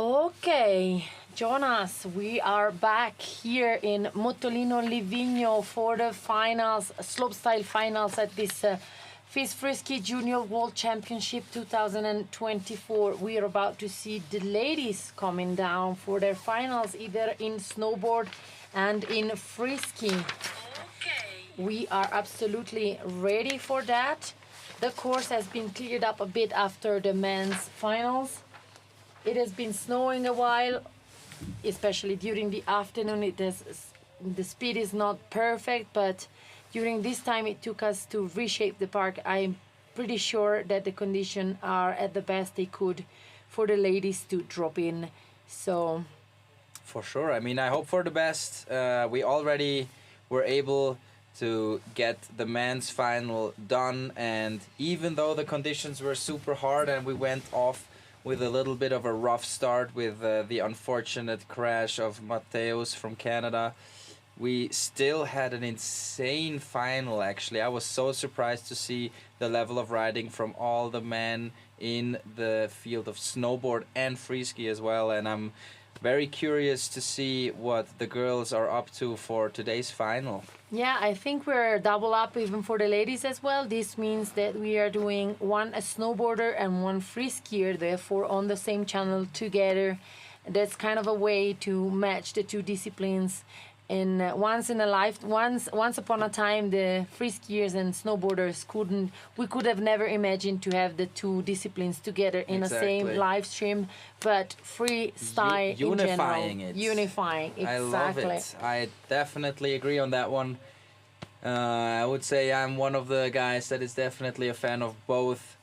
Okay, Jonas, we are back here in Mottolino, Livigno for the finals, slopestyle finals at this Freeski Junior World Championship 2024. We are about to see the ladies coming down for their finals, either in snowboard and in freeski. Okay. We are absolutely ready for that. The course has been cleared up a bit after the men's finals. It has been snowing a while, especially during the afternoon. The speed is not perfect, but during this time it took us to reshape the park. I'm pretty sure that the conditions are at the best they could for the ladies to drop in. So, for sure. I mean, I hope for the best. We already were able to get the men's final done, and even though the conditions were super hard and we went off with a little bit of a rough start with the unfortunate crash of Mateus from Canada, we still had an insane final, actually. I was so surprised to see the level of riding from all the men in the field of snowboard and freeski as well, and I'm very curious to see what the girls are up to for today's final. yeah, I think we're double up even for the ladies as well. This means that we are doing one a snowboarder and one free skier, therefore on the same channel together. That's kind of a way to match the two disciplines. And once upon a time, the free skiers and snowboarders we could have never imagined to have the two disciplines together in the same live stream, but freestyle unifying in general. Unifying, exactly. I love it. I definitely agree on that one. I would say I'm one of the guys that is definitely a fan of both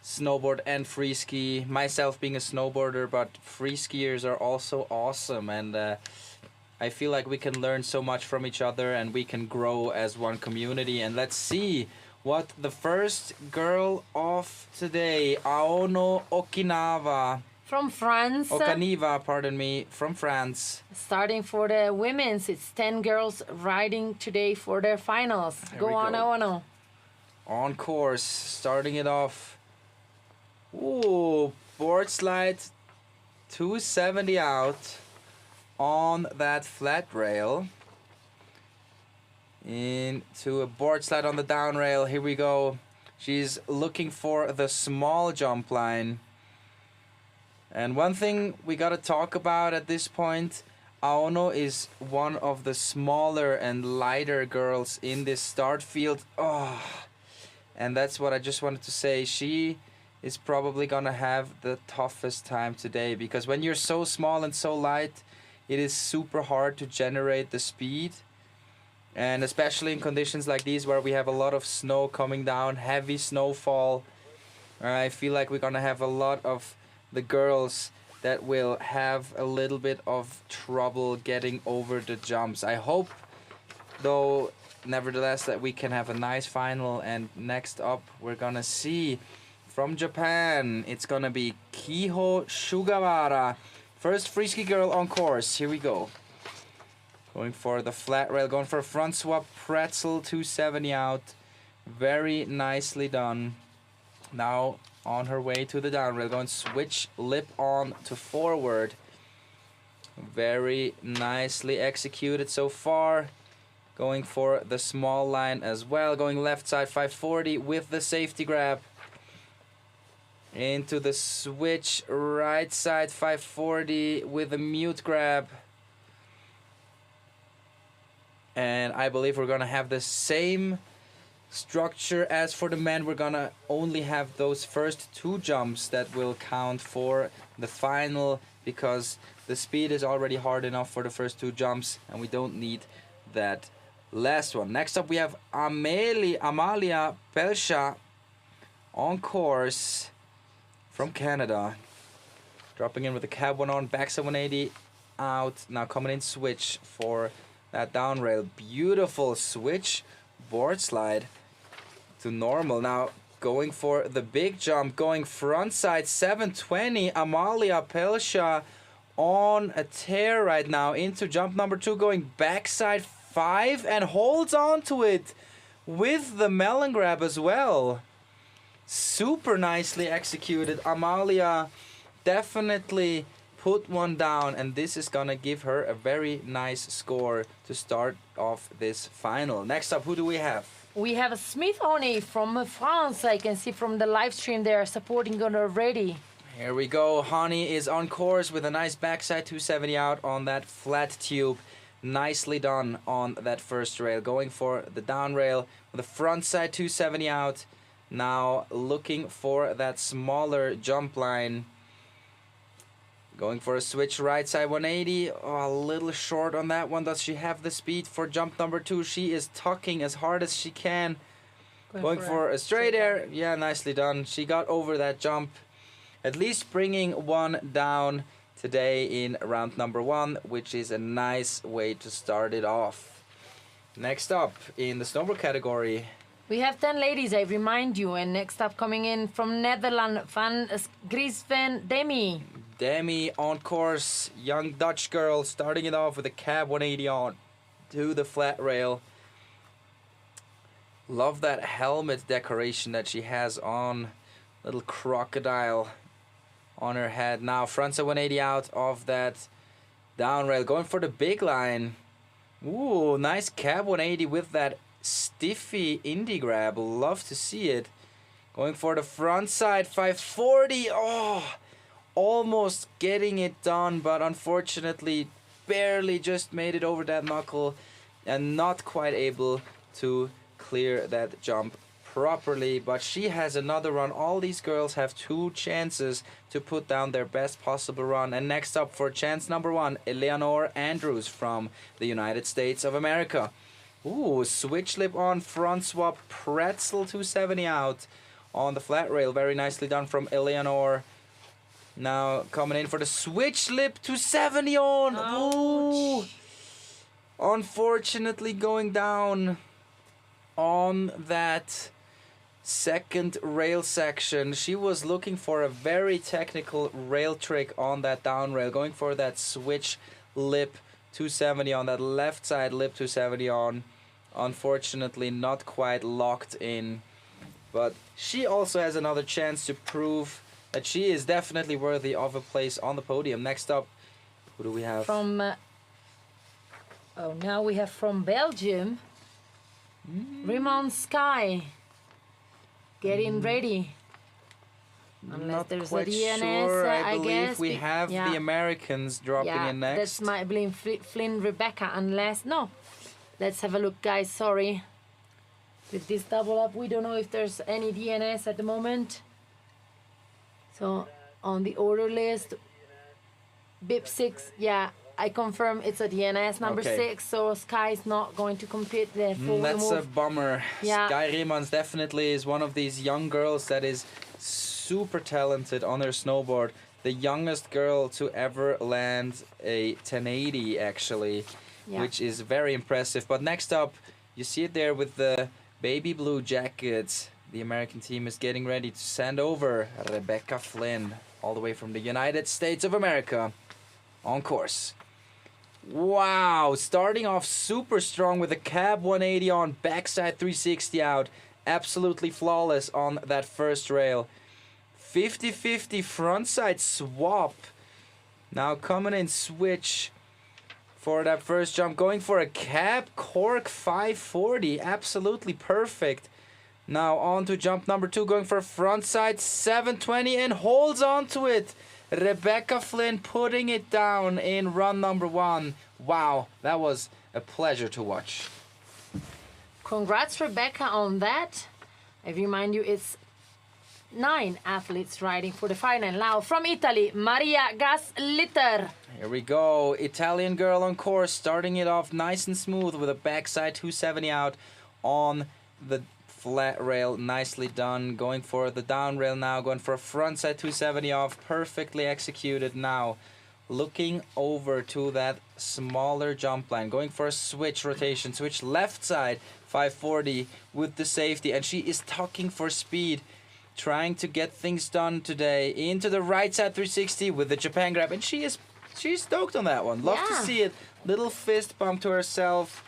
snowboard and free ski. Myself being a snowboarder, but free skiers are also awesome, and I feel like we can learn so much from each other and we can grow as one community. And let's see what the first girl of today, Aono Okinawa. From France. Okaniva, pardon me, from France. Starting for the women's, it's 10 girls riding today for their finals. Go on, Aono. On course, starting it off. Ooh, board slide 270 out on that flat rail into a board slide on the down rail. Here we go. She's looking for the small jump line. And one thing we got to talk about at this point, Aono is one of the smaller and lighter girls in this start field. Oh, and that's what I just wanted to say. She is probably gonna have the toughest time today, because when you're so small and so light, it is super hard to generate the speed, and especially in conditions like these where we have a lot of snow coming down, heavy snowfall. I feel like we're gonna have a lot of the girls that will have a little bit of trouble getting over the jumps. I hope, though, nevertheless, that we can have a nice final. And next up, we're gonna see from Japan, it's gonna be Kiho Shugawara. First freeski girl on course. Here we go. Going for the flat rail, going for a front swap pretzel, 270 out. Very nicely done. Now on her way to the down rail, going switch lip on to forward. Very nicely executed so far. Going for the small line as well. Going left side 540 with the safety grab. Into the switch, right side 540 with a mute grab. And I believe we're gonna have the same structure as for the men. We're gonna only have those first two jumps that will count for the final, because the speed is already hard enough for the first two jumps and we don't need that last one. Next up we have Amalia Pelsha on course from Canada, dropping in with the cab one on, backside 180 out. Now coming in switch for that down rail. Beautiful switch board slide to normal. Now going for the big jump, going front side 720. Amalia Pelsha on a tear right now into jump number 2, going backside 5 and holds on to it with the melon grab as well. Super nicely executed. Amalia definitely put one down, and this is gonna give her a very nice score to start off this final. Next up, who do we have? We have Smith Honey from France. I can see from the live stream they are supporting her already. Here we go. Honey is on course with a nice backside 270 out on that flat tube. Nicely done on that first rail. Going for the down rail with a front side 270 out. Now looking for that smaller jump line. Going for a switch right side 180. Oh, a little short on that one. Does she have the speed for jump number 2? She is tucking as hard as she can. Going for a straight air. Yeah, nicely done. She got over that jump. At least bringing one down today in round number 1, which is a nice way to start it off. Next up in the snowboard category, we have 10 ladies, I remind you. And next up coming in from Netherlands, Van Griesven Demi. Demi on course, young Dutch girl, starting it off with a cab 180 on to the flat rail. Love that helmet decoration that she has on. Little crocodile on her head. Now front side 180 out of that down rail. Going for the big line. Ooh, nice cab 180 with that stiffy indie grab. Love to see it. Going for the front side 540. Oh, almost getting it done, but unfortunately barely just made it over that knuckle and not quite able to clear that jump properly. But she has another run. All these girls have 2 chances to put down their best possible run. And next up for chance number 1, Eleanor Andrews from the United States of America. Ooh, switch lip on, front swap, pretzel 270 out on the flat rail. Very nicely done from Eleanor. Now coming in for the switch lip 270 on. Ooh. Unfortunately going down on that second rail section. She was looking for a very technical rail trick on that down rail. Going for that switch lip 270 on that left side lip 270 on. Unfortunately not quite locked in. But she also has another chance to prove that she is definitely worthy of a place on the podium. Next up, who do we have? From now we have from Belgium, Raymond Sky. Getting ready. Unless Not there's quite a DNS, sure. I believe guess. we have the Americans dropping in next. That's my, I believe, Flynn Rebecca, unless... No. Let's have a look, guys. Sorry. With this double up, we don't know if there's any DNS at the moment. So, on the order list, BIP 6, yeah, I confirm it's a DNS number 6, so Sky's not going to compete there. That's a bummer. Yeah. Sky Riemans definitely is one of these young girls that is super talented on her snowboard. The youngest girl to ever land a 1080, actually, which is very impressive. But next up, you see it there with the baby blue jackets. The American team is getting ready to send over Rebecca Flynn, all the way from the United States of America, on course. Wow, starting off super strong with a cab 180 on, backside 360 out. Absolutely flawless on that first rail. 50-50 frontside swap. Now coming in switch for that first jump. Going for a cab cork 540. Absolutely perfect. Now on to jump number 2. Going for a frontside 720 and holds on to it. Rebecca Flynn putting it down in run number 1. Wow, that was a pleasure to watch. Congrats, Rebecca, on that. I remind you, it's 9 athletes riding for the final. Now, from Italy, Maria Gaslitter. Here we go. Italian girl on course, starting it off nice and smooth with a backside 270 out on the flat rail. Nicely done. Going for the down rail now. Going for a frontside 270 off. Perfectly executed now. Looking over to that smaller jump line. Going for a switch rotation. Switch left side 540 with the safety. And she is tucking for speed. Trying to get things done today. Into the right side 360 with the Japan grab. And she's stoked on that one. Love to see it. Little fist bump to herself.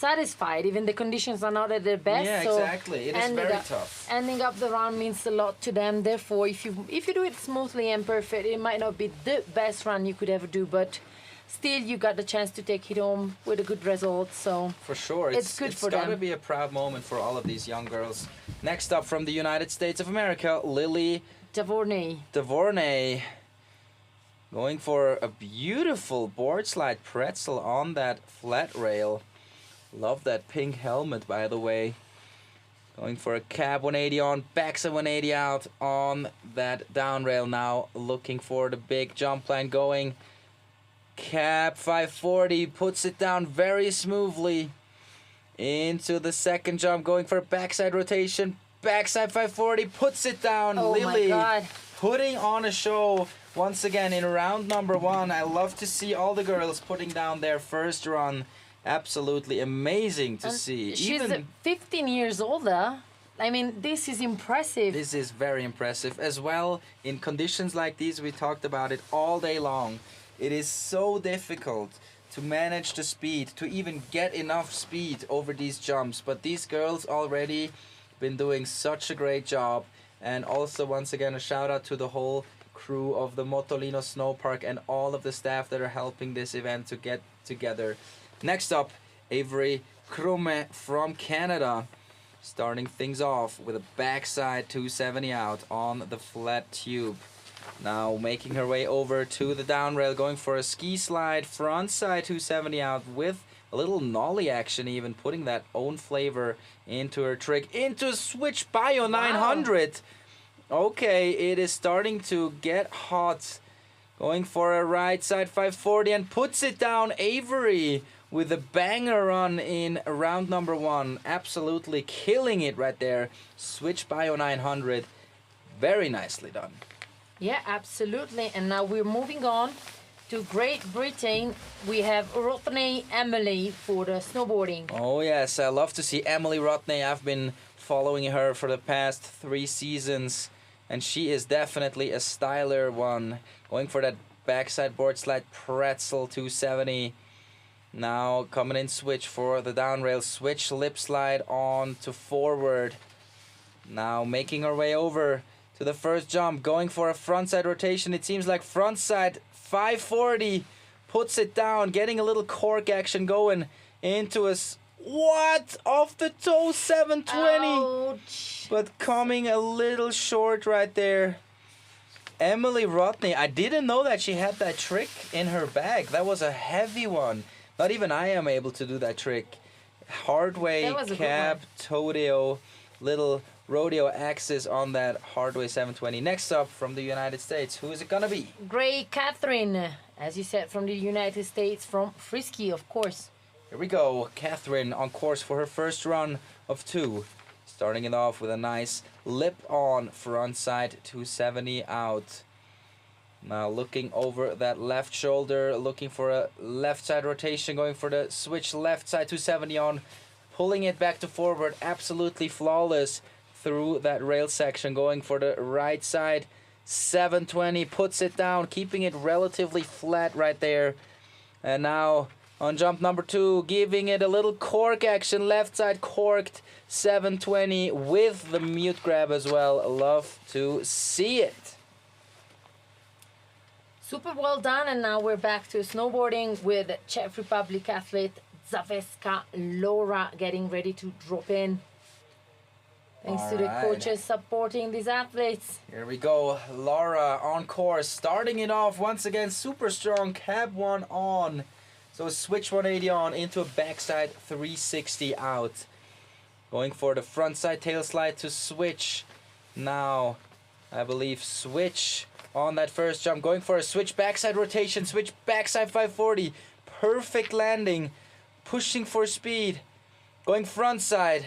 satisfied. Even the conditions are not at their best. Yeah, so exactly. It is very tough. Ending up the round means a lot to them. Therefore, if you do it smoothly and perfect, it might not be the best run you could ever do, but still you got the chance to take it home with a good result. So for sure, it's good for them. It's got to be a proud moment for all of these young girls. Next up from the United States of America, Lily Devornay. Going for a beautiful board slide pretzel on that flat rail. Love that pink helmet, by the way. Going for a cab 180 on, backside 180 out on that down rail now. Looking for the big jump line going. Cab 540, puts it down very smoothly. Into the second jump, going for a backside rotation. Backside 540, puts it down. Oh Lily, my God. putting on a show once again in round number 1. I love to see all the girls putting down their first run. Absolutely amazing to see. She's 15 years older. I mean, this is impressive. This is very impressive. As well, in conditions like these, we talked about it all day long. It is so difficult to manage the speed, to even get enough speed over these jumps. But these girls already been doing such a great job. And also, once again, a shout out to the whole crew of the Motolino Snow Park and all of the staff that are helping this event to get together. Next up, Avery Krumme from Canada, starting things off with a backside 270 out on the flat tube. Now making her way over to the down rail, going for a ski slide, frontside 270 out with a little nollie action, even putting that own flavor into her trick, into a switch bio 900. Okay, it is starting to get hot. Going for a right side 540 and puts it down. Avery with a banger run in round number 1. Absolutely killing it right there. Switch bio 900. Very nicely done. Yeah, absolutely. And now we're moving on to Great Britain. We have Rodney Emily for the snowboarding. Oh yes, I love to see Emily Rodney. I've been following her for the past 3 seasons. And she is definitely a styler one. Going for that backside board slide pretzel 270. Now coming in switch for the down rail. Switch lip slide on to forward. Now making our way over to the first jump. Going for a frontside rotation. It seems like frontside 540. Puts it down. Getting a little cork action going into a... What? Off the toe 720. Ouch. But coming a little short right there. Emily Rodney. I didn't know that she had that trick in her bag. That was a heavy one. Not even I am able to do that trick. Hard way, cab, todeo, little rodeo axis on that hard way 720. Next up from the United States, who is it gonna be? Gray Catherine, as you said, from the United States, from Freeski, of course. Here we go, Catherine on course for her first run of 2. Starting it off with a nice lip on frontside 270 out. Now looking over that left shoulder, looking for a left side rotation, going for the switch left side 270 on, pulling it back to forward, absolutely flawless through that rail section, going for the right side 720, puts it down, keeping it relatively flat right there. And now on jump number 2, giving it a little cork action, left side corked 720 with the mute grab as well. Love to see it. Super well done, and now we're back to snowboarding with Czech Republic athlete Zaveska Laura getting ready to drop in. Thanks to the coaches supporting these athletes. Here we go, Laura on course, starting it off once again, super strong, cab 1 on. So a switch 180 on into a backside 360 out. Going for the front side tail slide to switch. Now, I believe switch on that first jump, going for a switch backside rotation, switch backside 540, perfect landing, pushing for speed, going frontside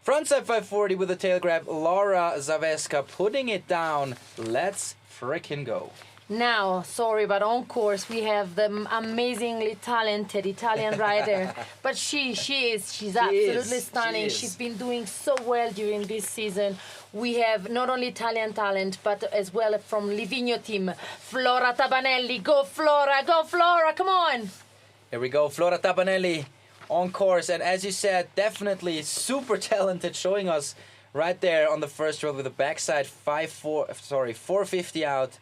540 with a tail grab. Laura Zaveska putting it down. Let's frickin' go. Now, sorry, but on course we have the amazingly talented Italian rider. But she's absolutely stunning. She's been doing so well during this season. We have not only Italian talent, but as well from Livigno team, Flora Tabanelli. Go Flora, come on! Here we go, Flora Tabanelli on course. And as you said, definitely super talented, showing us right there on the first row with the backside 450 out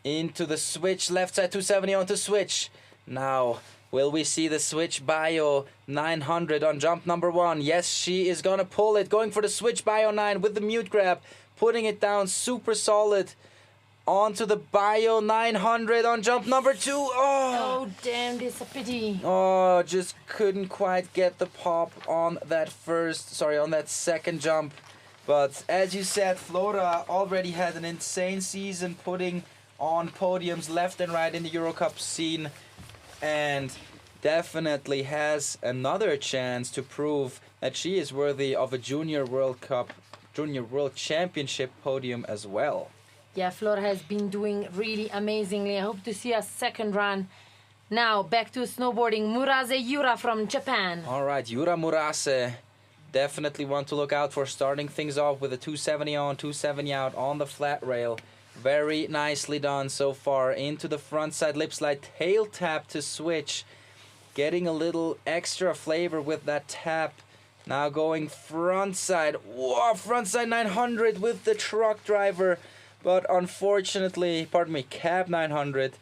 into the switch, left side 270 onto switch. Now, will we see the switch bio 900 on jump number 1? Yes, she is gonna pull it, going for the switch bio 9 with the mute grab, putting it down super solid onto the bio 900 on jump number 2. Oh, damn, this is a pity. Oh, just couldn't quite get the pop on that on that second jump. But as you said, Flora already had an insane season, putting on podiums left and right in the Eurocup scene, and definitely has another chance to prove that she is worthy of a Junior World Championship podium as well. Yeah, Flora has been doing really amazingly. I hope to see a second run. Now, back to snowboarding. Murase Yura from Japan. All right, Yura Murase. Definitely want to look out for, starting things off with a 270 on, 270 out on the flat rail. Very nicely done so far. Into the front side lip slide, tail tap to switch. Getting a little extra flavor with that tap. Now going front side. Whoa, front side 900 with the truck driver. But unfortunately, cab 900.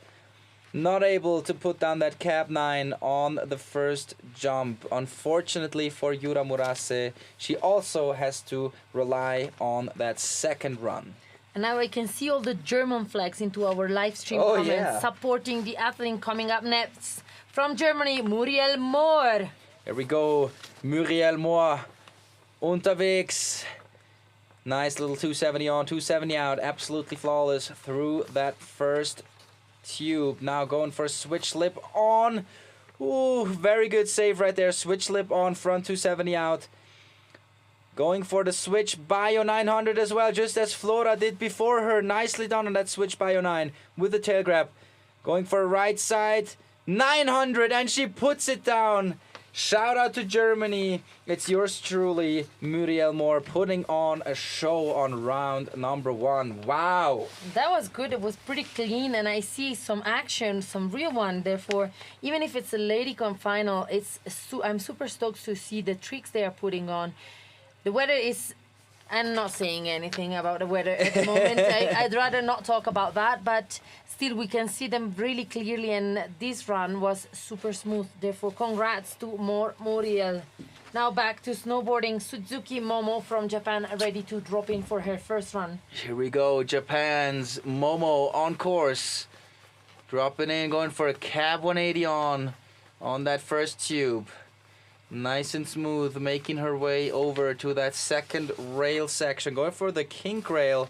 Not able to put down that cab 9 on the first jump. Unfortunately for Yura Murase, she also has to rely on that second run. And now I can see all the German flags into our live stream comments, supporting the athlete coming up next. From Germany, Muriel Mohr. Here we go, Muriel Mohr unterwegs. Nice little 270 on, 270 out, absolutely flawless through that first tube. Now going for a switch slip on. Ooh, very good save right there. Switch slip on, front 270 out. Going for the switch bio 900 as well, just as Flora did before her. Nicely done on that switch bio 9 with the tail grab. Going for a right side 900, and she puts it down. Shout out to Germany. It's yours truly, Muriel Mohr, putting on a show on round number 1. Wow. That was good. It was pretty clean, and I see some action, some real one. Therefore, even if it's a lady comp final, I'm super stoked to see the tricks they are putting on. The weather is... I'm not saying anything about the weather at the moment. I'd rather not talk about that, but still we can see them really clearly, and this run was super smooth. Therefore, congrats to Muriel. Now back to snowboarding. Suzuki Momo from Japan, ready to drop in for her first run. Here we go, Japan's Momo on course. Dropping in, going for a cab 180 on that first tube. Nice and smooth, making her way over to that second rail section. Going for the kink rail.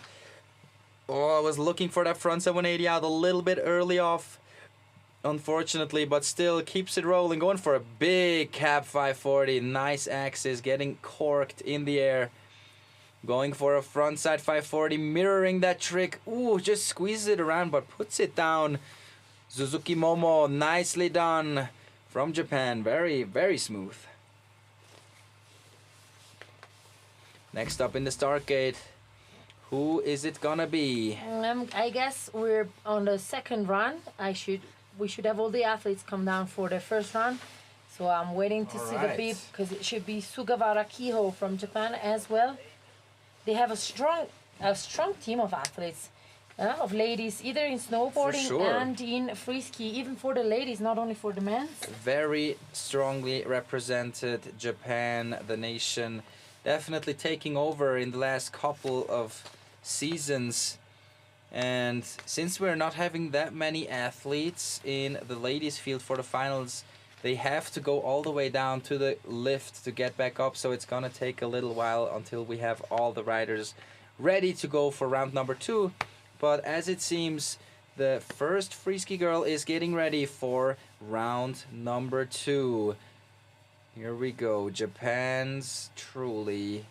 Oh, I was looking for that front side 180 out a little bit early off, unfortunately, but still keeps it rolling. Going for a big cab 540. Nice axis, getting corked in the air. Going for a front side 540, mirroring that trick. Ooh, just squeezes it around, but puts it down. Suzuki Momo, nicely done. From Japan, very, very smooth. Next up in the start gate, who is it gonna be? I guess we're on the second run. We should have all the athletes come down for the first run. So I'm waiting to see the beep, because it should be Sugawara Kiho from Japan as well. They have a strong team of athletes. Of ladies, either in snowboarding and in freeski, even for the ladies, not only for the men. Very strongly represented Japan, the nation, definitely taking over in the last couple of seasons. And since we're not having that many athletes in the ladies field for the finals, they have to go all the way down to the lift to get back up. So it's gonna take a little while until we have all the riders ready to go for round number 2. But as it seems, the first Freeski girl is getting ready for round number 2. Here we go, Japan's truly.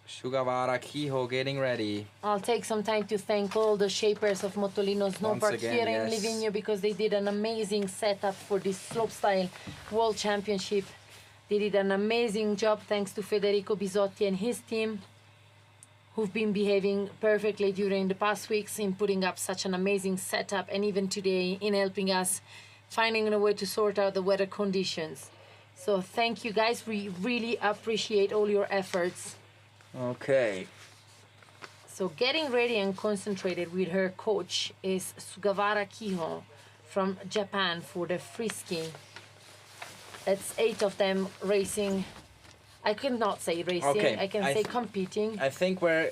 Sugawara Kiho getting ready. I'll take some time to thank all the shapers of Motolino Snowpark here in Livigno, because they did an amazing setup for this slopestyle world championship. They did an amazing job, thanks to Federico Bisotti and his team, who've been behaving perfectly during the past weeks in putting up such an amazing setup, and even today in helping us finding a way to sort out the weather conditions. So thank you guys. We really appreciate all your efforts. Okay. So getting ready and concentrated with her coach is Sugawara Kiho from Japan for the Freeski. That's 8 of them racing. I cannot say racing, Okay, I can say competing. I think we're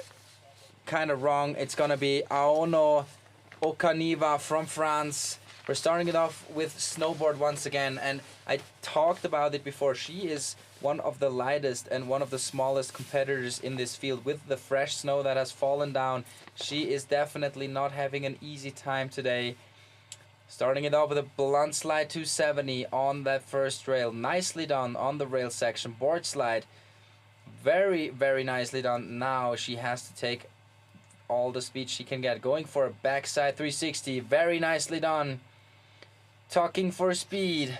kind of wrong. It's going to be Aono Okaniva from France. We're starting it off with snowboard once again, and I talked about it before. She is one of the lightest and one of the smallest competitors in this field. With the fresh snow that has fallen down, she is definitely not having an easy time today. Starting it off with a blunt slide 270 on that first rail. Nicely done on the rail section. Board slide. Very, very nicely done. Now she has to take all the speed she can get. Going for a backside 360. Very nicely done. Tucking for speed.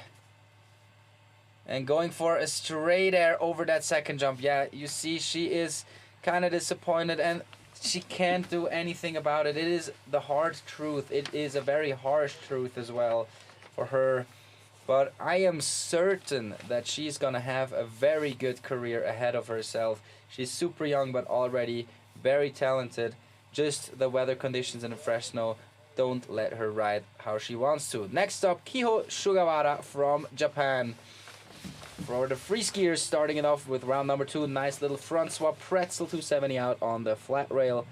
And going for a straight air over that second jump. Yeah, you see she is kind of disappointed and she can't do anything about it. It is the hard truth. It is a very harsh truth as well for her. But I am certain that she's going to have a very good career ahead of herself. She's super young but already very talented. Just the weather conditions and the fresh snow don't let her ride how she wants to. Next up, Kiho Sugawara from Japan. For the free skiers, starting it off with round number 2. Nice little front swap pretzel 270 out on the flat rail.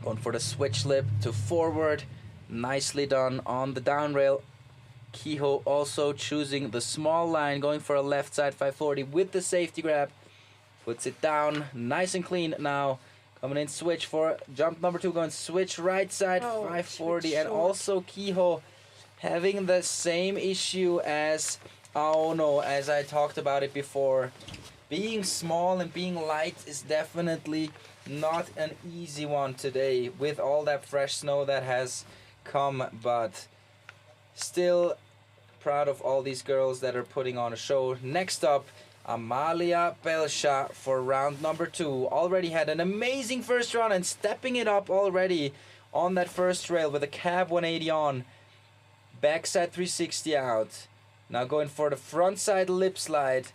Going for the switch lip to forward. Nicely done on the down rail. Kiho also choosing the small line, going for a left side 540 with the safety grab. Puts it down, nice and clean now. Coming in switch for jump number 2, going switch right side 540. And also Kiho having the same issue as Aono, as I talked about it before. Being small and being light is definitely not an easy one today with all that fresh snow that has come, but still proud of all these girls that are putting on a show. Next up, Amalia Belsha for round number 2. Already had an amazing first run and stepping it up already on that first rail with a cab 180 on. Backside 360 out. Now going for the front side lip slide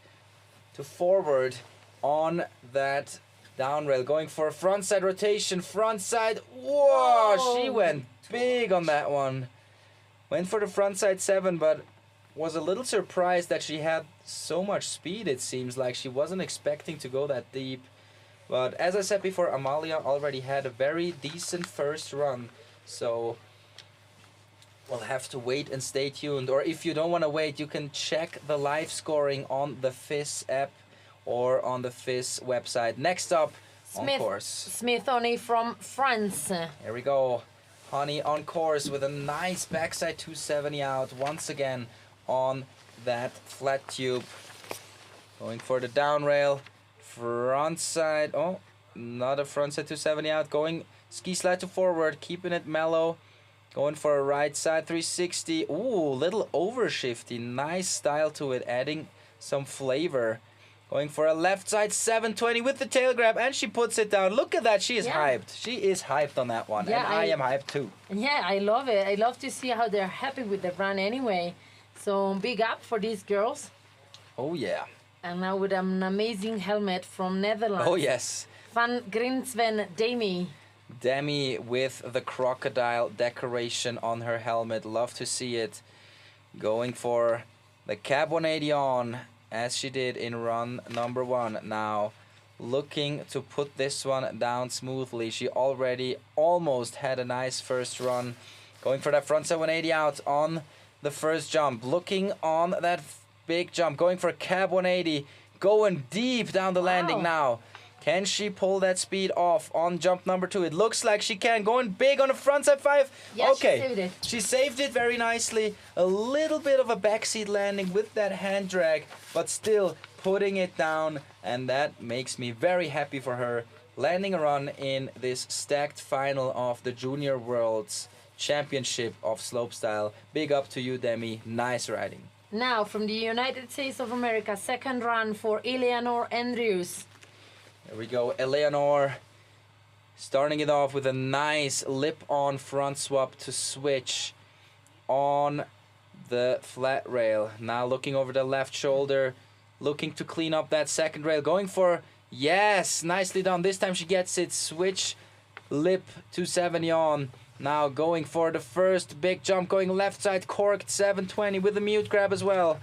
to forward on that down rail. Going for a front side rotation, front side. Whoa, she went big on that one. Went for the front side 7, but was a little surprised that she had so much speed. It seems like she wasn't expecting to go that deep. But as I said before, Amalia already had a very decent first run. So we'll have to wait and stay tuned. Or if you don't want to wait, you can check the live scoring on the FIS app or on the FIS website. Next up, on course. Smith Oni from France. Here we go. Honey on course with a nice backside 270 out once again on that flat tube. Going for the down rail. Front side. Oh, not a front side 270 out. Going ski slide to forward. Keeping it mellow. Going for a right side 360. Ooh, little overshifty. Nice style to it. Adding some flavor. Going for a left side 720 with the tail grab, and she puts it down. Look at that. She is hyped. She is hyped on that one. Yeah, and I am hyped too. Yeah, I love it. I love to see how they're happy with the run anyway. So big up for these girls. Oh, yeah. And now with an amazing helmet from Netherlands. Oh, yes. Van Grinsven Demi. Demi with the crocodile decoration on her helmet. Love to see it. Going for the cab 180 on, as she did in run number 1. Now looking to put this one down smoothly. She already almost had a nice first run. Going for that front side 180 out on the first jump. Looking on that big jump. Going for a cab 180. Going deep down the landing now. Can she pull that speed off on jump number 2? It looks like she can. Going big on the front side 5. Yeah, okay. she saved it. She saved it very nicely. A little bit of a backseat landing with that hand drag, but still putting it down. And that makes me very happy for her. Landing a run in this stacked final of the Junior Worlds Championship of Slopestyle. Big up to you, Demi. Nice riding. Now from the United States of America, second run for Eleanor Andrews. There we go, Eleanor starting it off with a nice lip-on front swap to switch on the flat rail. Now looking over the left shoulder, looking to clean up that second rail. Going for, yes, nicely done. This time she gets it. Switch lip 270 on. Now going for the first big jump, going left side, corked 720 with the mute grab as well.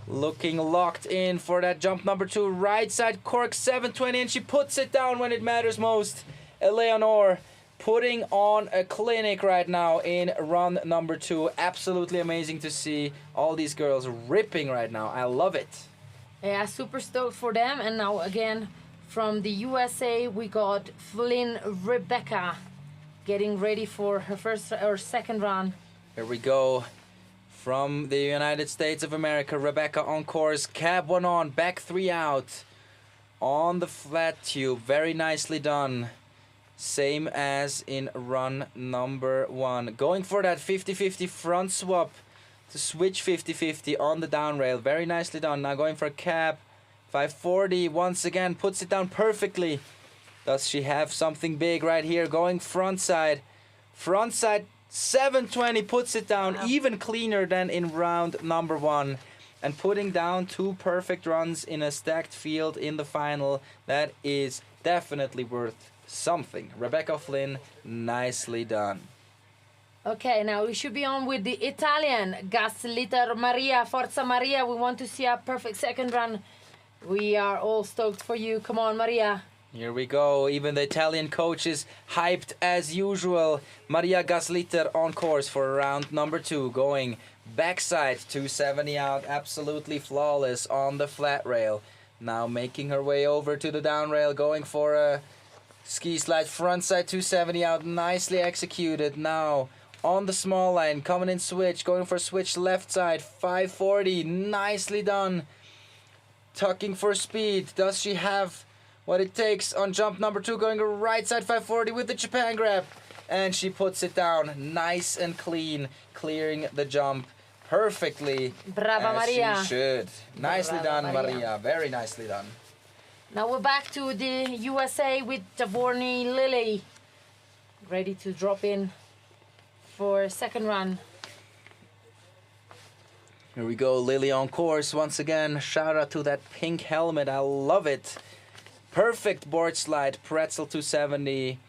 Looking locked in for that jump number 2, right side, cork 720, and she puts it down when it matters most. Eleanor putting on a clinic right now in run number 2. Absolutely amazing to see all these girls ripping right now. I love it. Yeah, super stoked for them. And now again from the USA we got Flynn Rebecca getting ready for her first or second run. Here we go. From the United States of America, Rebecca on course. Cab 1 on, back 3 out. On the flat tube. Very nicely done. Same as in run number 1. Going for that 50-50 front swap to switch 50-50 on the down rail. Very nicely done. Now going for a cab 540. Once again, puts it down perfectly. Does she have something big right here? Going front side. Front side 720, puts it down. Wow. Even cleaner than in round number 1. And putting down 2 perfect runs in a stacked field in the final. That is definitely worth something. Rebecca Flynn, nicely done. Okay, now we should be on with the Italian Gaslitter Maria. Forza Maria, we want to see a perfect second run. We are all stoked for you. Come on, Maria. Here we go. Even the Italian coach is hyped as usual. Maria Gaslitter on course for round number 2. Going backside 270 out. Absolutely flawless on the flat rail. Now making her way over to the down rail. Going for a ski slide front side 270 out. Nicely executed. Now on the small line. Coming in switch. Going for switch left side 540. Nicely done. Tucking for speed. Does she have what it takes on jump number 2, going right side 540 with the Japan grab, and she puts it down nice and clean, clearing the jump perfectly. Brava Maria. She should. Nicely Brava done, Maria. Very nicely done. Now we're back to the USA with Tavorni Lily, ready to drop in for second run. Here we go, Lily on course once again. Shout out to that pink helmet. I love it. Perfect board slide, pretzel 270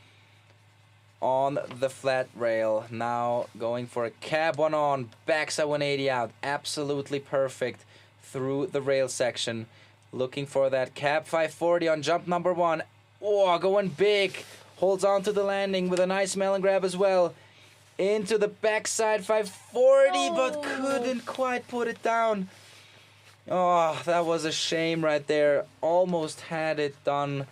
on the flat rail. Now going for a cab 1 on, backside 180 out. Absolutely perfect through the rail section. Looking for that cab 540 on jump number 1. Oh, going big. Holds on to the landing with a nice melon grab as well. Into the backside 540, but couldn't quite put it down. Oh, that was a shame right there. Almost had it done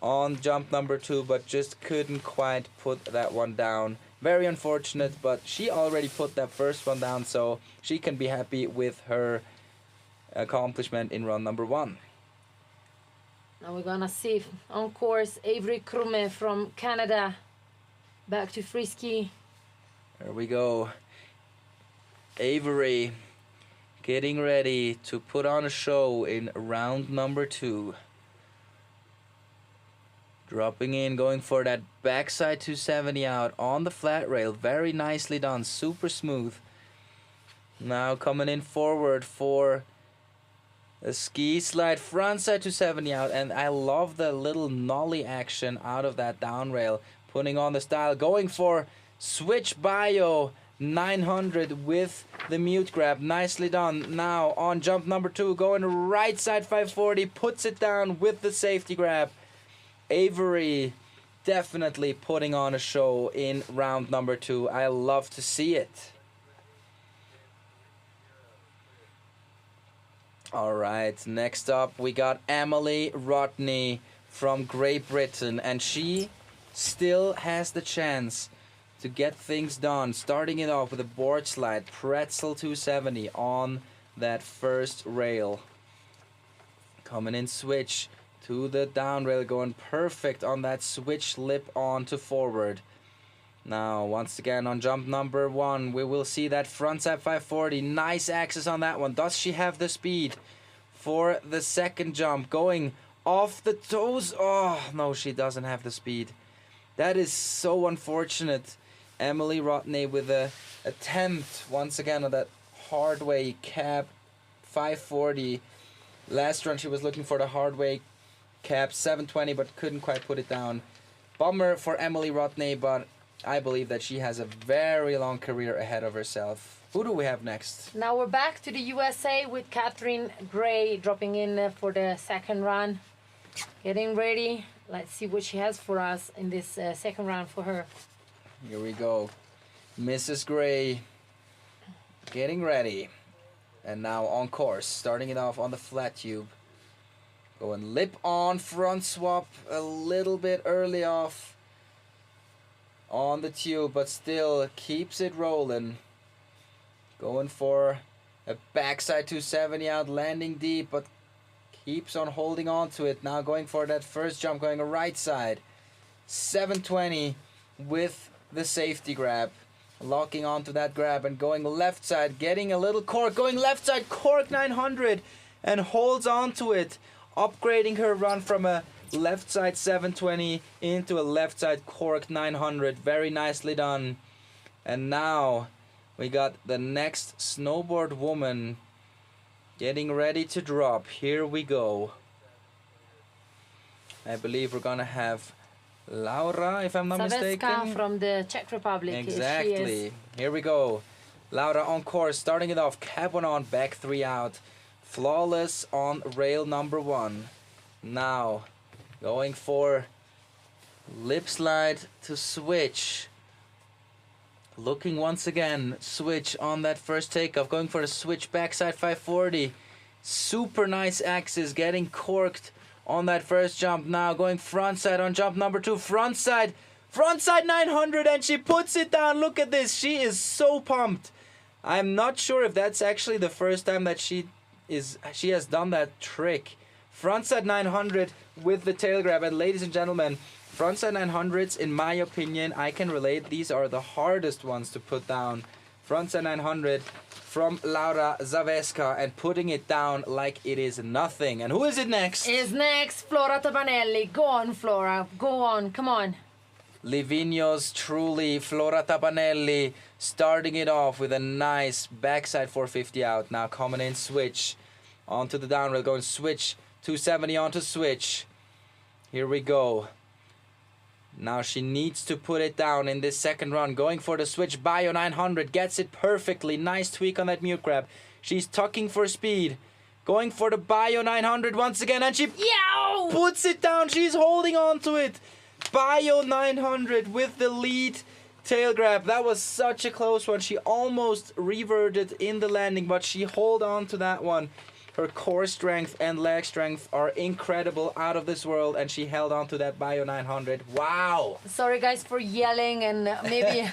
on jump number 2, but just couldn't quite put that one down. Very unfortunate, but she already put that first one down, so she can be happy with her accomplishment in run number 1. Now we're gonna see on course Avery Krumme from Canada. Back to Freeski. There we go. Avery getting ready to put on a show in round number 2. Dropping in, going for that backside 270 out on the flat rail. Very nicely done, super smooth. Now coming in forward for a ski slide frontside 270 out, and I love the little nollie action out of that down rail. Putting on the style, going for switch bio 900 with the mute grab. Nicely done. Now on jump number 2, going right side 540, puts it down with the safety grab. Avery definitely putting on a show in round number 2. I love to see it. All right, next up we got Emily Rodney from Great Britain, and she still has the chance to get things done. Starting it off with a board slide, pretzel 270 on that first rail. Coming in switch to the down rail, going perfect on that switch lip on to forward. Now, once again on jump number 1, we will see that frontside 540. Nice access on that one. Does she have the speed for the second jump? Going off the toes. Oh, no, she doesn't have the speed. That is so unfortunate. Emily Rodney with a attempt once again on that hard way cab 540. Last run she was looking for the hard way cab 720 but couldn't quite put it down. Bummer for Emily Rodney, but I believe that she has a very long career ahead of herself. Who do we have next? Now we're back to the USA with Catherine Gray dropping in for the second run. Getting ready. Let's see what she has for us in this second round for her. Here we go. Mrs. Gray getting ready. And now on course, starting it off on the flat tube. Going lip on, front swap, a little bit early off on the tube, but still keeps it rolling. Going for a backside 270 out, landing deep, but keeps on holding on to it. Now going for that first jump, going a right side. 720 with the safety grab. Locking onto that grab and going left side, getting a little cork, going left side, cork 900, and holds on to it. Upgrading her run from a left side 720 into a left side cork 900. Very nicely done. And now we got the next snowboard woman getting ready to drop. Here we go. I believe we're gonna have Laura, if I'm not mistaken. From the Czech Republic. Exactly. Here we go. Laura on course, starting it off. Cab 1 on, back 3 out. Flawless on rail number 1. Now going for lip slide to switch. Looking once again, switch on that first takeoff. Going for a switch backside 540. Super nice axis, getting corked on that first jump. Now going front side on jump number 2. Front side 900, and she puts it down. Look at this. She is so pumped. I'm not sure if that's actually the first time that she has done that trick. Frontside 900 with the tail grab. And ladies and gentlemen, frontside 900s, in my opinion, I can relate, these are the hardest ones to put down. Frontside 900 from Laura Zaveska, and putting it down like it is nothing. And who is it next? Is next Flora Tabanelli. Go on, Flora. Go on. Come on. Livigno's truly Flora Tabanelli starting it off with a nice backside 450 out. Now coming in switch onto the down rail, going switch 270 onto switch. Here we go. Now she needs to put it down in this second run. Going for the switch bio 900. Gets it perfectly. Nice tweak on that mute grab. She's tucking for speed. Going for the bio 900 once again. And she puts it down. She's holding on to it. Bio 900 with the lead tail grab. That was such a close one. She almost reverted in the landing, but she held on to that one. Her core strength and leg strength are incredible, out of this world, and she held on to that bio 900. Wow! Sorry guys for yelling, and maybe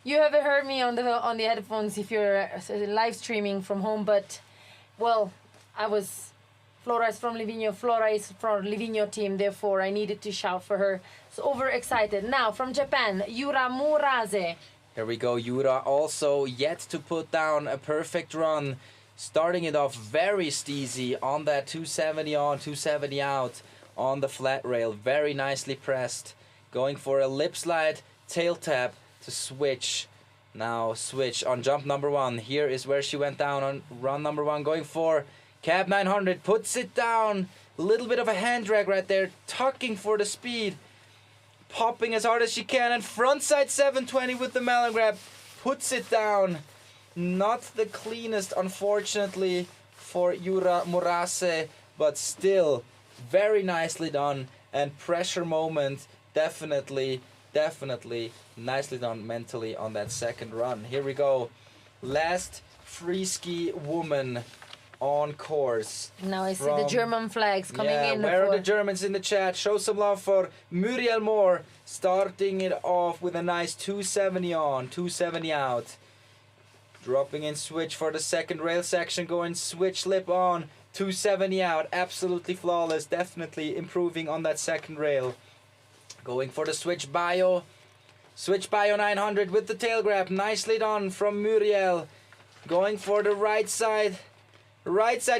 you haven't heard me on the headphones if you're live streaming from home, but well, Flora is from Livigno. Flora is from Livigno team, therefore I needed to shout for her. So overexcited. Now from Japan, Yura Murase. Here we go. Yura also yet to put down a perfect run. Starting it off very steezy on that 270 on, 270 out on the flat rail. Very nicely pressed. Going for a lip slide, tail tap to switch. Now switch on jump number 1. Here is where she went down on run number 1. Going for cab 900. Puts it down. A little bit of a hand drag right there. Tucking for the speed. Popping as hard as she can. And frontside 720 with the melon grab. Puts it down. Not the cleanest, unfortunately, for Yura Murase, but still very nicely done. And pressure moment, definitely nicely done mentally on that second run. Here we go. Last Freeski woman on course. Now I see the German flags coming in. Where are the Germans in the chat? Show some love for Muriel Moore, starting it off with a nice 270 on, 270 out. Dropping in switch for the second rail section, going switch lip on, 270 out, absolutely flawless, definitely improving on that second rail. Going for the switch bio 900 with the tail grab, nicely done from Muriel. Going for the right side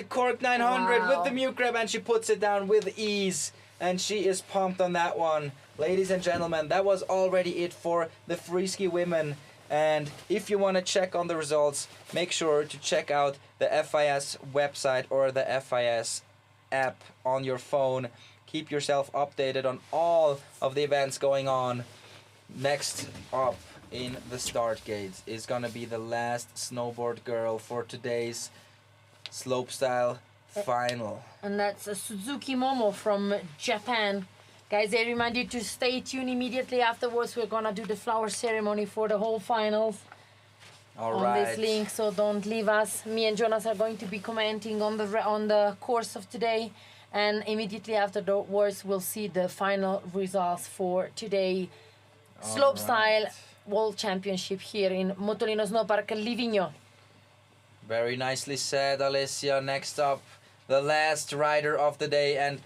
cork 900 with the mute grab, and she puts it down with ease, and she is pumped on that one. Ladies and gentlemen, that was already it for the Freeski women. And if you want to check on the results, make sure to check out the FIS website or the FIS app on your phone. Keep yourself updated on all of the events going on. Next up in the start gate is going to be the last snowboard girl for today's slopestyle final. And that's Suzuki Momo from Japan. Guys, I remind you to stay tuned. Immediately afterwards, we're gonna do the flower ceremony for the whole finals on this link, so don't leave us. Me and Jonas are going to be commenting on the course of today, and immediately afterwards, we'll see the final results for today. Slopestyle World Championship here in Motolino Snowpark, Livigno. Very nicely said, Alessia. Next up, the last rider of the day, and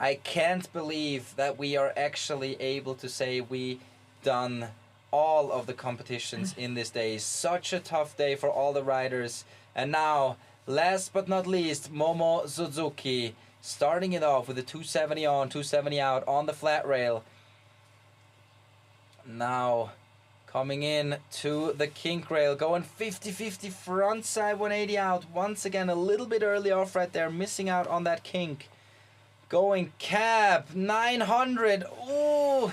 I can't believe that we are actually able to say we done all of the competitions in this day. Such a tough day for all the riders. And now, last but not least, Momo Suzuki, starting it off with a 270 on, 270 out on the flat rail. Now, coming in to the kink rail, going 50-50 front side 180 out. Once again, a little bit early off right there, missing out on that kink. Going cab 900. Ooh,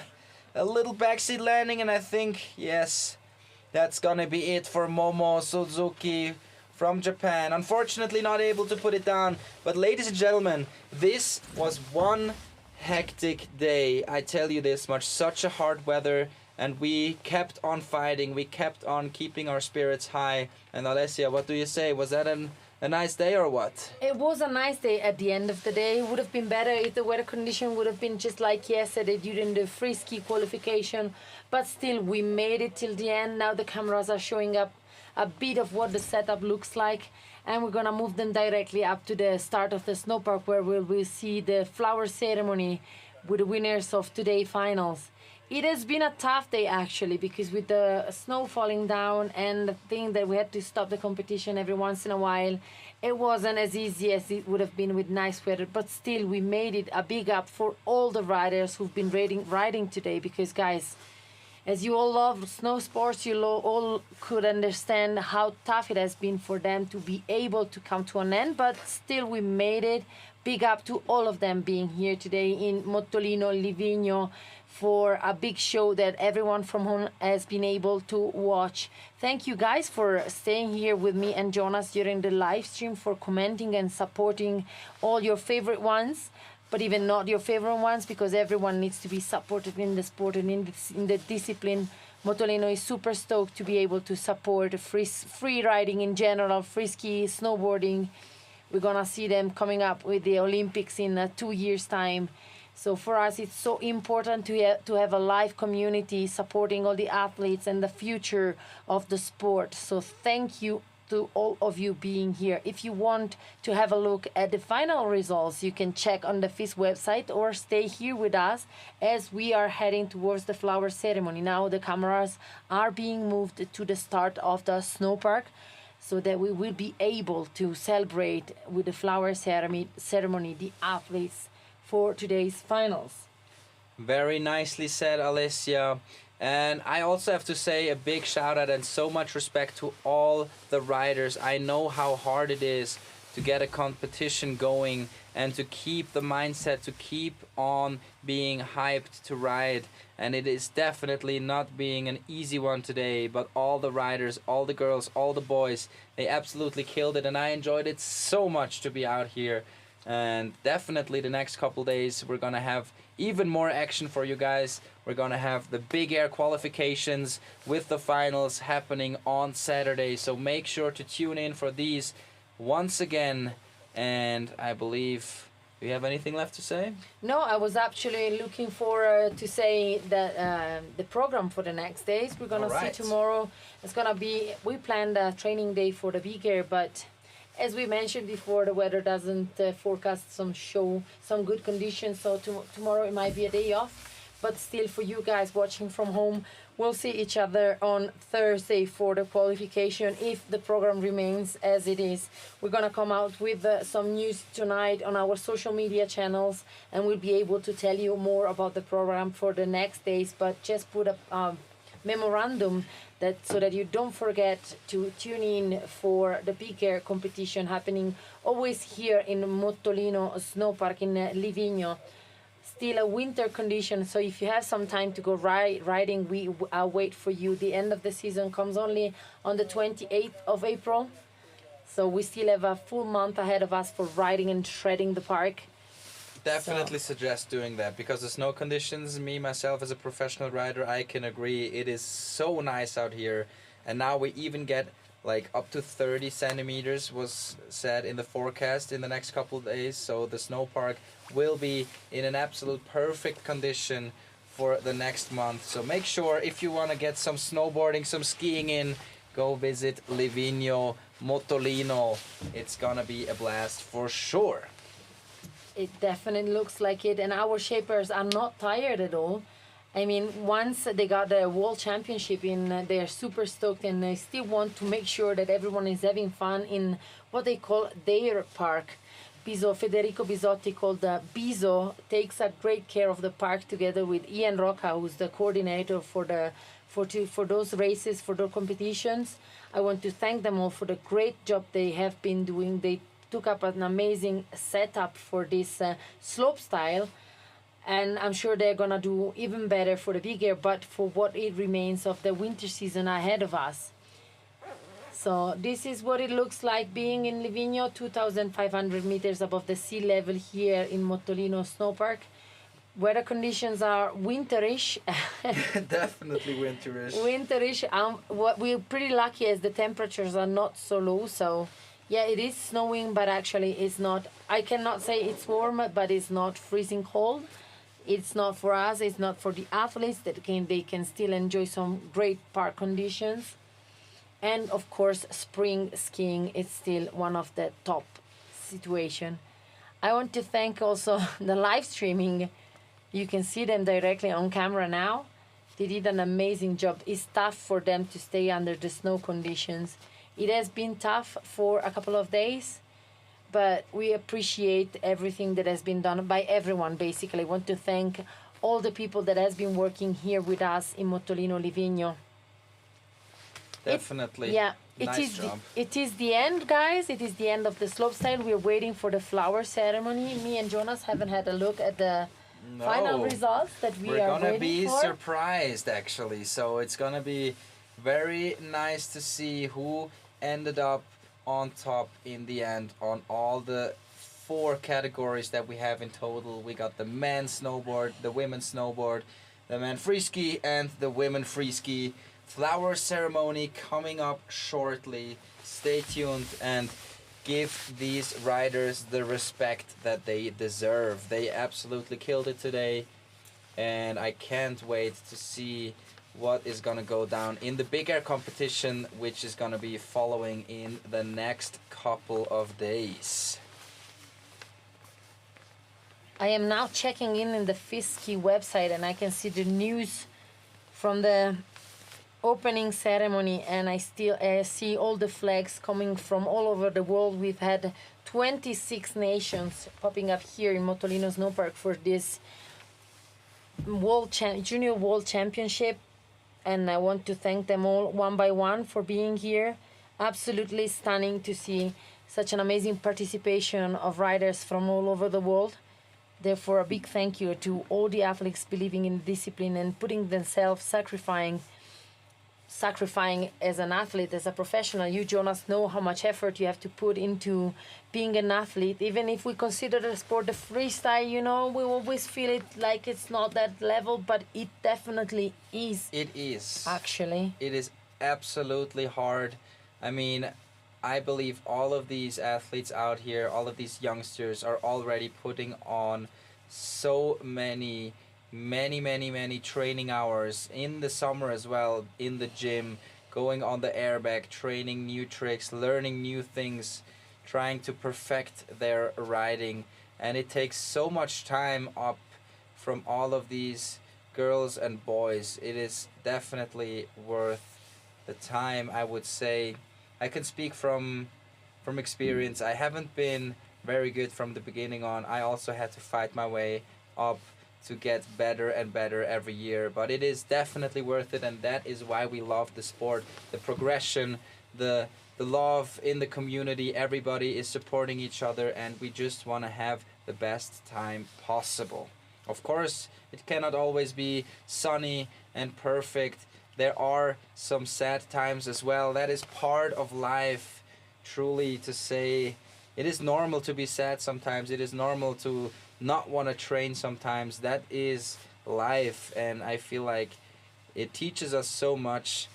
a little backseat landing, and I think, yes, that's gonna be it for Momo Suzuki from Japan. Unfortunately, not able to put it down. But ladies and gentlemen, this was one hectic day. I tell you this much, such a hard weather, and we kept on fighting. We kept on keeping our spirits high. And Alessia, what do you say? Was that a nice day or what? It was a nice day at the end of the day. It would have been better if the weather condition would have been just like yesterday during the Freeski qualification. But still, we made it till the end. Now the cameras are showing up a bit of what the setup looks like. And we're gonna move them directly up to the start of the snowpark, where we'll see the flower ceremony with the winners of today's finals. It has been a tough day actually, because with the snow falling down and the thing that we had to stop the competition every once in a while, it wasn't as easy as it would have been with nice weather. But still, we made it. A big up for all the riders who've been riding today, because guys, as you all love snow sports, you all could understand how tough it has been for them to be able to come to an end, but still we made it. Big up to all of them being here today in Motolino, Livigno, for a big show that everyone from home has been able to watch. Thank you guys for staying here with me and Jonas during the live stream, for commenting and supporting all your favorite ones, but even not your favorite ones, because everyone needs to be supported in the sport and in the discipline. Motolino is super stoked to be able to support free riding in general, freeski, snowboarding. We're gonna see them coming up with the Olympics in 2 years' time. So for us, it's so important to have a live community supporting all the athletes and the future of the sport. So thank you to all of you being here. If you want to have a look at the final results, you can check on the FIS website or stay here with us as we are heading towards the flower ceremony. Now the cameras are being moved to the start of the snowpark, so that we will be able to celebrate with the flower ceremony the athletes for today's finals. Very nicely said, Alessia. And I also have to say a big shout out and so much respect to all the riders. I know how hard it is to get a competition going and to keep the mindset, to keep on being hyped to ride. And it is definitely not being an easy one today, but all the riders, all the girls, all the boys, they absolutely killed it, and I enjoyed it so much to be out here. And definitely the next couple days we're gonna have even more action for you guys. We're gonna have the big air qualifications with the finals happening on Saturday, so make sure to tune in for these once again. And I believe, do you have anything left to say? No, I was actually looking for to say that the program for the next days we're gonna see tomorrow. It's gonna be, we planned a training day for the big air, but as we mentioned before, the weather doesn't forecast some good conditions, so tomorrow it might be a day off. But still, for you guys watching from home, we'll see each other on Thursday for the qualification if the program remains as it is. We're gonna come out with some news tonight on our social media channels, and we'll be able to tell you more about the program for the next days. But just put up memorandum that so that you don't forget to tune in for the big air competition happening always here in Mottolino Snow Park in Livigno. Still a winter condition, so if you have some time to go riding, I'll wait for you. The end of the season comes only on the 28th of April, so we still have a full month ahead of us for riding and shredding the park. Definitely suggest doing that, because the snow conditions, me myself as a professional rider, I can agree, it is so nice out here. And now we even get like up to 30 centimeters was said in the forecast in the next couple of days, so the snow park will be in an absolute perfect condition for the next month. So make sure, if you want to get some snowboarding, some skiing in, go visit Livigno, Mottolino. It's gonna be a blast for sure. It definitely looks like it, and our shapers are not tired at all. I mean, once they got the World Championship in, they're super stoked, and they still want to make sure that everyone is having fun in what they call their park. Federico Bisotti, called Biso, takes a great care of the park together with Ian Rocca, who's the coordinator for those races, for those competitions. I want to thank them all for the great job they have been doing. They took up an amazing setup for this slopestyle, and I'm sure they're gonna do even better for the big air, but for what it remains of the winter season ahead of us. So this is what it looks like being in Livigno, 2,500 meters above the sea level here in Mottolino Snow Park. Weather conditions are winterish. Definitely winterish. Winterish. What we're pretty lucky as the temperatures are not so low, so yeah, it is snowing, but actually it's not, I cannot say it's warm, but it's not freezing cold. It's not for us, it's not for the athletes, that they can still enjoy some great park conditions. And of course, spring skiing is still one of the top situation. I want to thank also the live streaming. You can see them directly on camera now. They did an amazing job. It's tough for them to stay under the snow conditions. It has been tough for a couple of days, but we appreciate everything that has been done by everyone, basically. I want to thank all the people that has been working here with us in Mottolino Livigno. Definitely. Nice job. It is the end, guys. It is the end of the slopestyle. We're waiting for the flower ceremony. Me and Jonas haven't had a look at the final results that we are waiting for. We're gonna be surprised, actually. So it's gonna be very nice to see who ended up on top in the end on all the 4 categories that we have in total. We got the men's snowboard, the women's snowboard, the men freeski, and the women freeski. Flower ceremony coming up shortly. Stay tuned and give these riders the respect that they deserve. They absolutely killed it today, and I can't wait to see what is gonna go down in the big air competition, which is gonna be following in the next couple of days. I am now checking in the Freeski website, and I can see the news from the opening ceremony, and I still see all the flags coming from all over the world. We've had 26 nations popping up here in Mottolino Snow Park for this Junior World Championship, and I want to thank them all one by one for being here. Absolutely stunning to see such an amazing participation of riders from all over the world. Therefore, a big thank you to all the athletes believing in discipline and putting themselves, sacrificing as an athlete, as a professional. You, Jonas, know how much effort you have to put into being an athlete. Even if we consider the sport the freestyle, you know, we always feel it like it's not that level, but it definitely is. It is. Actually. It is absolutely hard. I mean, I believe all of these athletes out here, all of these youngsters are already putting on so many training hours in the summer as well, in the gym, going on the airbag, training new tricks, learning new things, trying to perfect their riding. And it takes so much time up from all of these girls and boys. It is definitely worth the time, I would say. I can speak from experience. I haven't been very good from the beginning on. I also had to fight my way up to get better and better every year. But it is definitely worth it, and that is why we love the sport. The progression, the love in the community, everybody is supporting each other, and we just want to have the best time possible. Of course, it cannot always be sunny and perfect. There are some sad times as well. That is part of life, truly, to say. It is normal to be sad sometimes. It is normal to not want to train sometimes. That is life, and I feel like it teaches us so much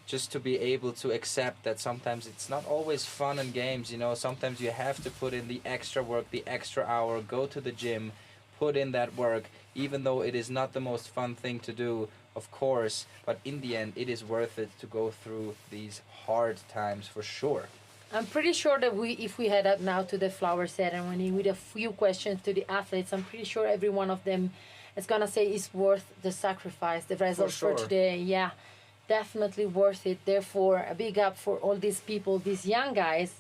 just to be able to accept that sometimes it's not always fun and games. Sometimes you have to put in the extra work, the extra hour, go to the gym, put in that work, even though it is not the most fun thing to do, of course, but in the end it is worth it to go through these hard times for sure. I'm pretty sure that if we head up now to the flower ceremony with a few questions to the athletes, I'm pretty sure every one of them is gonna say it's worth the sacrifice, the results for today. Yeah, definitely worth it. Therefore, a big up for all these people, these young guys.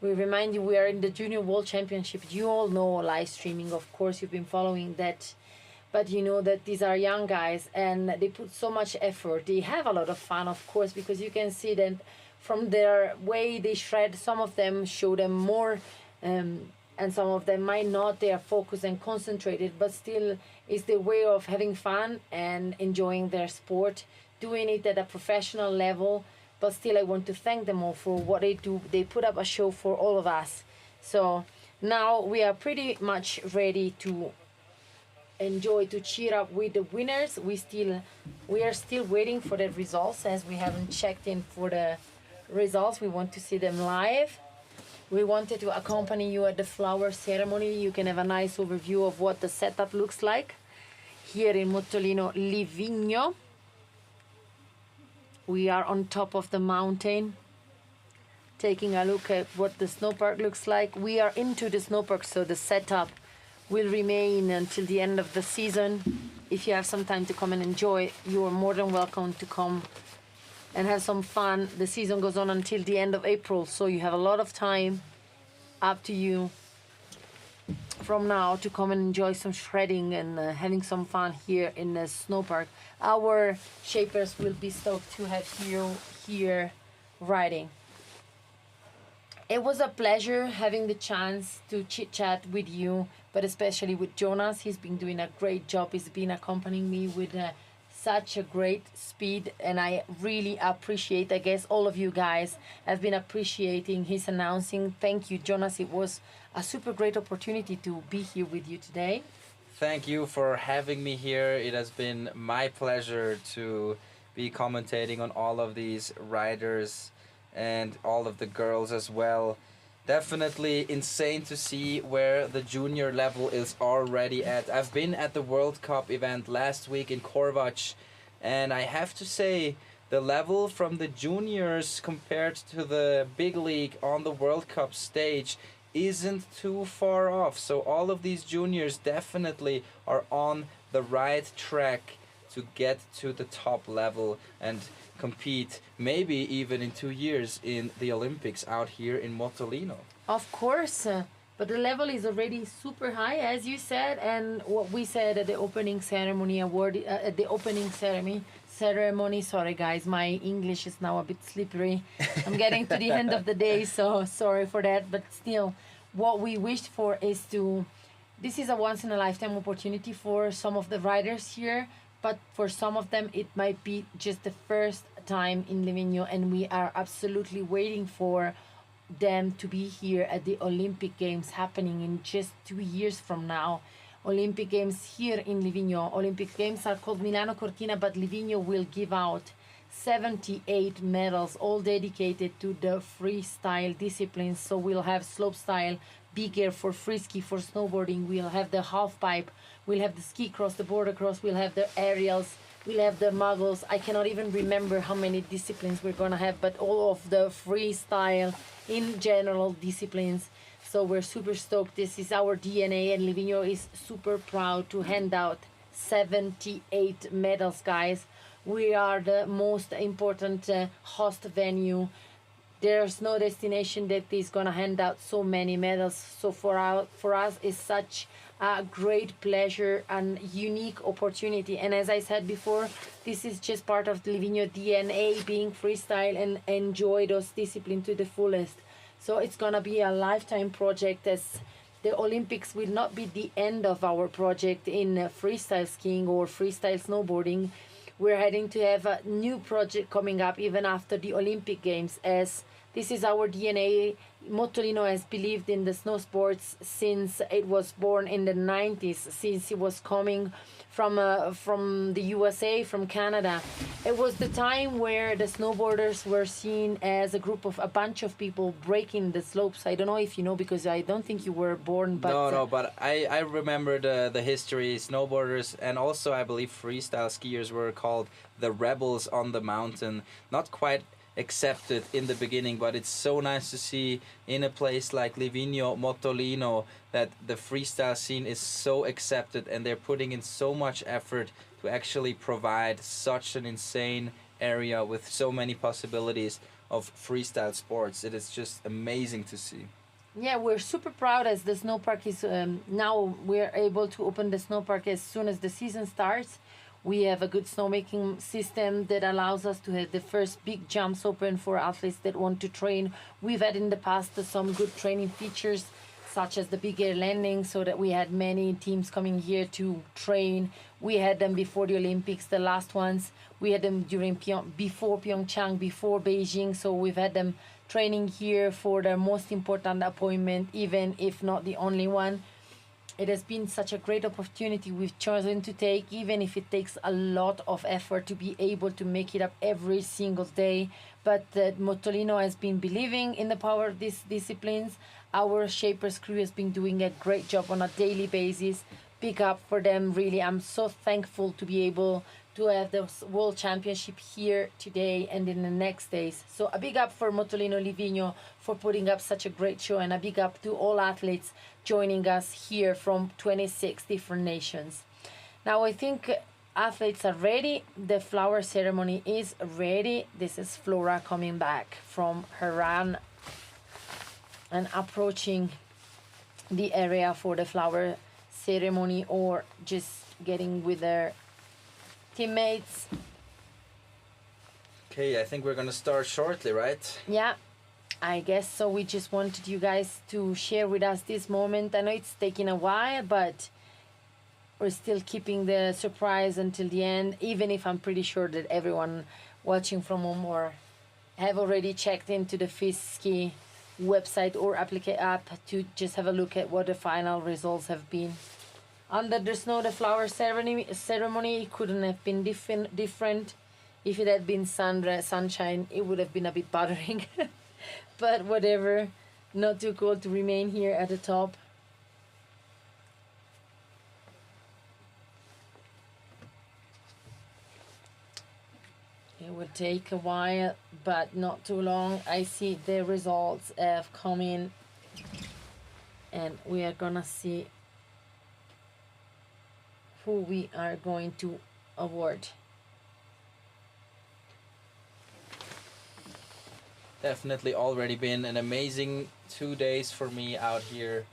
We remind you we are in the Junior World Championship. You all know live streaming, of course, you've been following that. But you know that these are young guys and they put so much effort. They have a lot of fun, of course, because you can see that from their way they shred. Some of them show them more and some of them might not. They are focused and concentrated, but still it's their way of having fun and enjoying their sport, doing it at a professional level. But still, I want to thank them all for what they do. They put up a show for all of us. So now we are pretty much ready to enjoy, to cheer up with the winners. We are still waiting for the results, as we haven't checked in for the results. We want to see them live. We wanted to accompany you at the flower ceremony. You can have a nice overview of what the setup looks like here in Mottolino Livigno. We are on top of the mountain, taking a look at what the snowpark looks like. We are into the snowpark, so the setup will remain until the end of the season. If you have some time to come and enjoy, you are more than welcome to come and have some fun. The season goes on until the end of April, so you have a lot of time, up to you, from now to come and enjoy some shredding and having some fun here in the snowpark. Our shapers will be stoked to have you here riding. It was a pleasure having the chance to chit chat with you, but especially with Jonas. He's been doing a great job. He's been accompanying me with such a great speed, and I really appreciate, I guess all of you guys have been appreciating his announcing. Thank you, Jonas. It was a super great opportunity to be here with you today. Thank you for having me here. It has been my pleasure to be commentating on all of these riders and all of the girls as well. Definitely insane to see where the junior level is already at. I've been at the World Cup event last week in Korvac, and I have to say the level from the juniors compared to the big league on the World Cup stage isn't too far off. So all of these juniors definitely are on the right track to get to the top level and compete maybe even in 2 years in the Olympics out here in Mottolino. Of course, but the level is already super high, as you said, and what we said at the opening ceremony at the opening ceremony. Sorry guys, my English is now a bit slippery. I'm getting to the end of the day, so sorry for that. But still, what we wished for is this is a once in a lifetime opportunity for some of the riders here, but for some of them it might be just the first time in Livigno, and we are absolutely waiting for them to be here at the Olympic Games happening in just 2 years from now. Olympic Games here in Livigno. Olympic Games are called Milano Cortina, but Livigno will give out 78 medals, all dedicated to the freestyle disciplines. So we'll have slopestyle, big air for Freeski, for snowboarding. We'll have the half pipe. We'll have the ski cross, the border cross. We'll have the aerials. We'll have the muggles. I cannot even remember how many disciplines we're going to have, but all of the freestyle in general disciplines. So we're super stoked. This is our DNA, and Livigno is super proud to hand out 78 medals, guys. We are the most important host venue there's no destination that is gonna hand out so many medals. So for us, it's such a great pleasure and unique opportunity. And as I said before, this is just part of the Livigno DNA, being freestyle and enjoy those disciplines to the fullest. So it's gonna be a lifetime project, as the Olympics will not be the end of our project in freestyle skiing or freestyle snowboarding. We're heading to have a new project coming up even after the Olympic Games, as this is our DNA. Motolino has believed in the snow sports since it was born in the 90s, since it was coming from the USA, from Canada. It was the time where the snowboarders were seen as a bunch of people breaking the slopes. I don't know if you know, because I don't think you were born. But no, but I remember the history. Snowboarders and also I believe freestyle skiers were called the rebels on the mountain. Not quite accepted in the beginning, but it's so nice to see in a place like Livigno, Motolino, that the freestyle scene is so accepted and they're putting in so much effort to actually provide such an insane area with so many possibilities of freestyle sports. It is just amazing to see. Yeah, we're super proud, as the snow park is now we're able to open the snow park as soon as the season starts. We have a good snowmaking system that allows us to have the first big jumps open for athletes that want to train. We've had in the past some good training features, such as the big air landing, so that we had many teams coming here to train. We had them before the Olympics, the last ones. We had them before Pyeongchang, before Beijing. So we've had them training here for their most important appointment, even if not the only one. It has been such a great opportunity we've chosen to take, even if it takes a lot of effort to be able to make it up every single day. But Motolino has been believing in the power of these disciplines. Our Shapers crew has been doing a great job on a daily basis. Big up for them, really. I'm so thankful to be able to have the World Championship here today and in the next days. So a big up for Motolino Livigno for putting up such a great show, and a big up to all athletes joining us here from 26 different nations. Now I think athletes are ready. The flower ceremony is ready. This is Flora coming back from her run and approaching the area for the flower ceremony, or just getting with their teammates. Okay, I think we're gonna start shortly, right? Yeah, I guess so. We just wanted you guys to share with us this moment. I know it's taking a while, but we're still keeping the surprise until the end, even if I'm pretty sure that everyone watching from home or have already checked into the Freeski website or app to just have a look at what the final results have been. Under the snow, the flower ceremony couldn't have been different. If it had been sunshine, it would have been a bit bothering. But whatever, not too cold to remain here at the top. It would take a while, but not too long. I see the results have come in, and we are gonna see who we are going to award. Definitely already been an amazing 2 days for me out here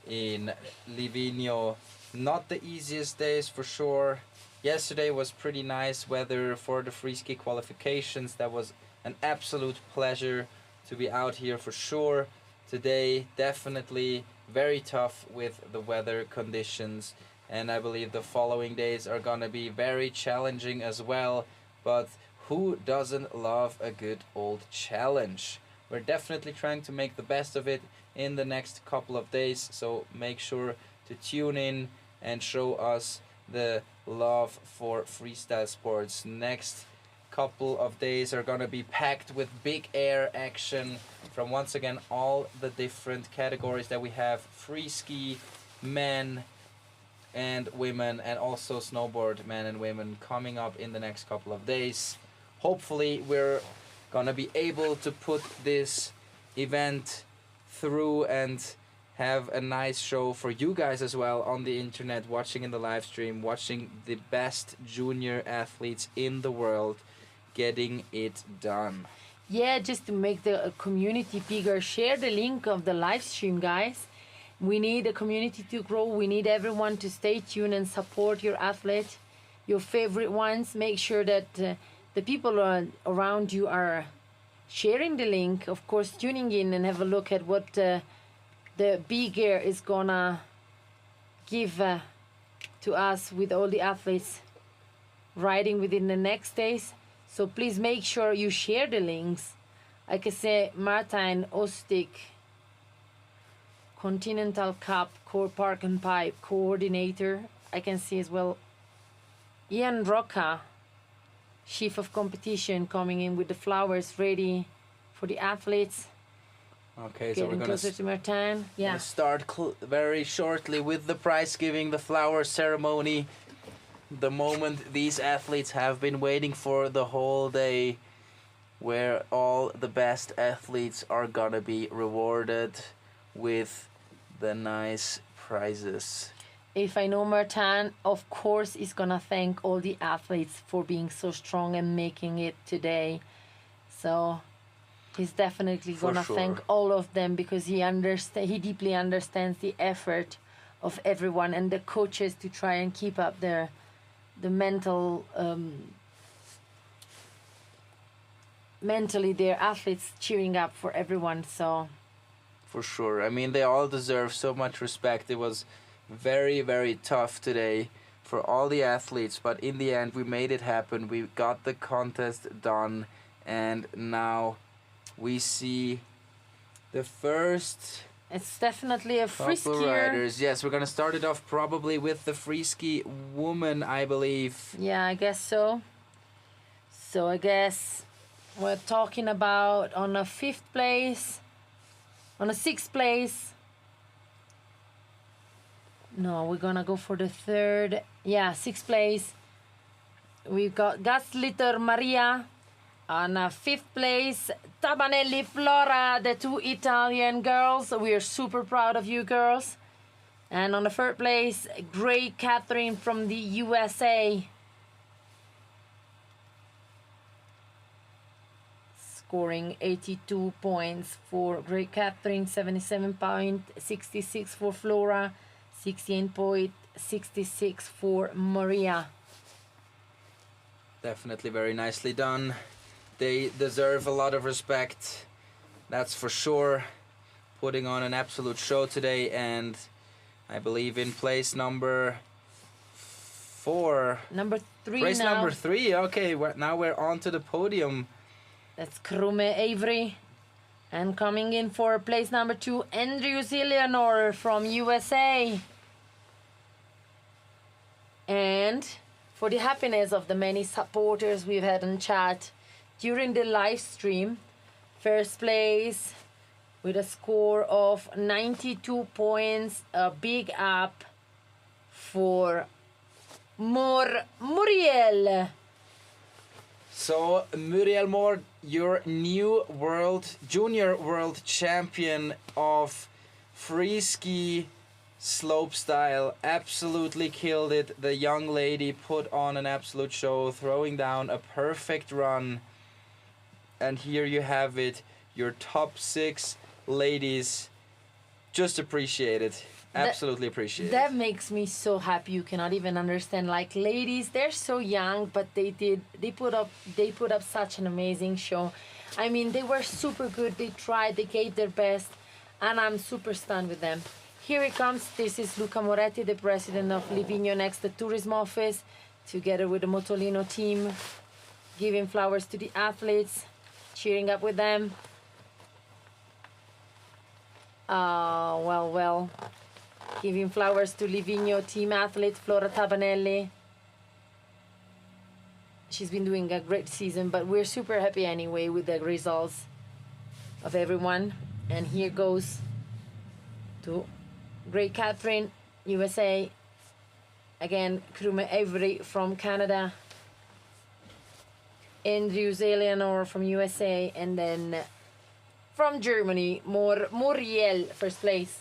in Livigno. Not the easiest days for sure. Yesterday was pretty nice weather for the Freeski qualifications. That was an absolute pleasure to be out here for sure. Today definitely very tough with the weather conditions, and I believe the following days are gonna be very challenging as well. But who doesn't love a good old challenge? We're definitely trying to make the best of it in the next couple of days, so make sure to tune in and show us the love for freestyle sports. Next couple of days are gonna be packed with big air action from, once again, all the different categories that we have: free ski, men and women, and also snowboard men and women coming up in the next couple of days. Hopefully we're gonna be able to put this event through and have a nice show for you guys as well on the internet, watching in the live stream, watching the best junior athletes in the world getting it done. yeah, just to make the community bigger, share the link of the live stream, guys. We need the community to grow. We need everyone to stay tuned and support your athlete, your favorite ones. Make sure that the people around you are sharing the link, of course, tuning in and have a look at what the big air is gonna give to us with all the athletes riding within the next days. So please make sure you share the links. I can say Martin Ostik, Continental Cup, Core Park and Pipe Coordinator. I can see as well Ian Rocca, Chief of Competition, coming in with the flowers ready for the athletes. Okay, so Getting we're closer to Martin. Yeah. gonna start very shortly with the prize giving, the flower ceremony. The moment these athletes have been waiting for the whole day, where all the best athletes are gonna be rewarded with the nice prizes. If I know Martin, of course, is gonna thank all the athletes for being so strong and making it today. So he's definitely gonna thank all of them, because he deeply understands the effort of everyone and the coaches to try and keep up the mental mentally their athletes cheering up for everyone. So for sure, I mean, they all deserve so much respect. It was very, very tough today for all the athletes, but in the end we made it happen. We got the contest done, and now we see the first it's definitely a free couple skier. riders. Yes, we're gonna start it off probably with the Freeski woman, I believe. Yeah, I guess so. So I guess we're talking about on a 5th place, on a 6th place. No, we're gonna go for the 3rd. Yeah, 6th place. We've got Gaslitter Maria. On a 5th place, Tabanelli Flora, the 2 Italian girls. We are super proud of you girls. And on the 3rd place, Gray Catherine from the USA. Scoring 82 points for Gray Catherine, 77.66 for Flora, 68.66 for Maria. Definitely very nicely done. They deserve a lot of respect, that's for sure. Putting on an absolute show today, and I believe in place number 4. Number 3 Place now. number 3, okay, now we're on to the podium. That's Krume Avery. And coming in for place number 2, Andrews Eleanor from USA. And for the happiness of the many supporters we've had in chat during the live stream, first place with a score of 92 points, a big up for Muriel. So Muriel Moore, your new junior world champion of Freeski slopestyle, absolutely killed it. The young lady put on an absolute show, throwing down a perfect run. And here you have it, your top 6 ladies. Just appreciate it. Absolutely appreciate it. That makes me so happy. You cannot even understand. Like, ladies, they're so young, but they put up such an amazing show. I mean, they were super good. They tried, they gave their best, and I'm super stunned with them. Here it comes. This is Luca Moretti, the president of Livigno next the tourism office, together with the Motolino team, giving flowers to the athletes, cheering up with them. Well. Giving flowers to Livigno team athlete Flora Tabanelli. She's been doing a great season, but we're super happy anyway with the results of everyone. And here goes to Great Catherine, USA. Again, Krume Avery from Canada. Andrews Eleanor from USA. And then from Germany, Muriel, first place.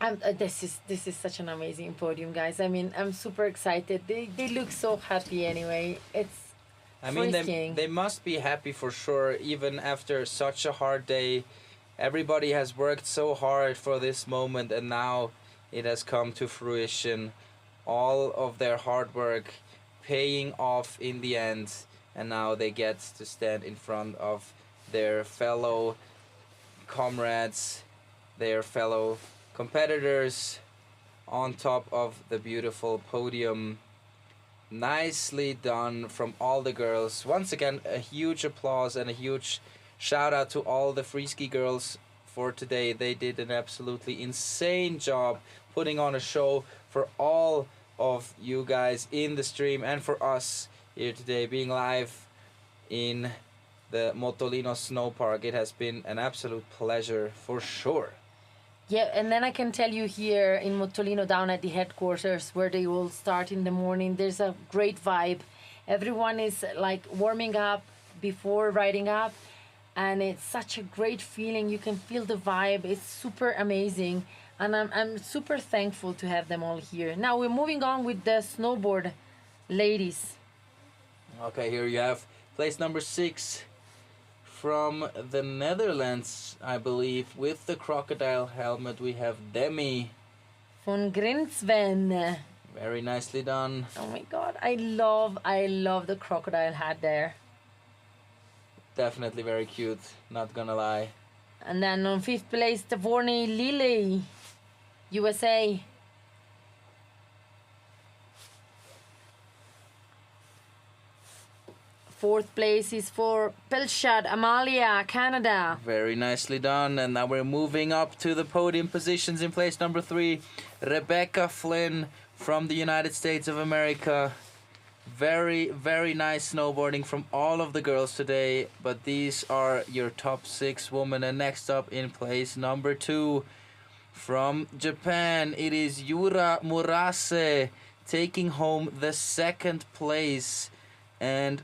This is such an amazing podium, guys. I mean, I'm super excited. They look so happy anyway. It's I mean, freaking. they must be happy for sure, even after such a hard day. Everybody has worked so hard for this moment, and now it has come to fruition. All of their hard work paying off in the end, and now they get to stand in front of their fellow comrades, their fellow competitors on top of the beautiful podium. Nicely done from all the girls. Once again, a huge applause and a huge shout out to all the Freeski girls for today. They did an absolutely insane job putting on a show for all of you guys in the stream and for us here today being live in the Motolino Snow Park. It has been an absolute pleasure for sure. Yeah, and then I can tell you here in Motolino, down at the headquarters where they will start in the morning, there's a great vibe. Everyone is like warming up before riding up, and it's such a great feeling. You can feel the vibe. It's super amazing, and I'm super thankful to have them all here. Now we're moving on with the snowboard ladies. Okay, here you have place number 6 from the Netherlands, I believe, with the crocodile helmet. We have Demi. Von Grinsven. Very nicely done. Oh my god, I love the crocodile hat there. Definitely very cute, not gonna lie. And then on 5th place, Tavorny Lily, USA. Fourth place is for Pelshad Amalia, Canada. Very nicely done. And now we're moving up to the podium positions. In place number 3, Rebecca Flynn from the United States of America. Very, very nice snowboarding from all of the girls today. But these are your top 6 women. And next up in place number 2, from Japan, it is Yura Murase taking home the 2nd place. And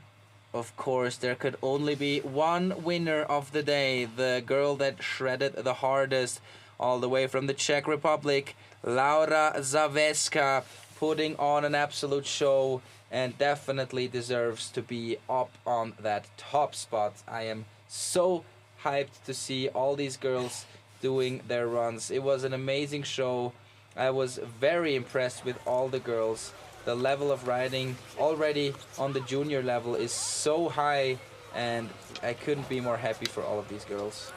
of course, there could only be one winner of the day. The girl that shredded the hardest, all the way from the Czech Republic, Laura Zaveska, putting on an absolute show and definitely deserves to be up on that top spot. I am so hyped to see all these girls doing their runs. It was an amazing show. I was very impressed with all the girls. The level of riding already on the junior level is so high, and I couldn't be more happy for all of these girls.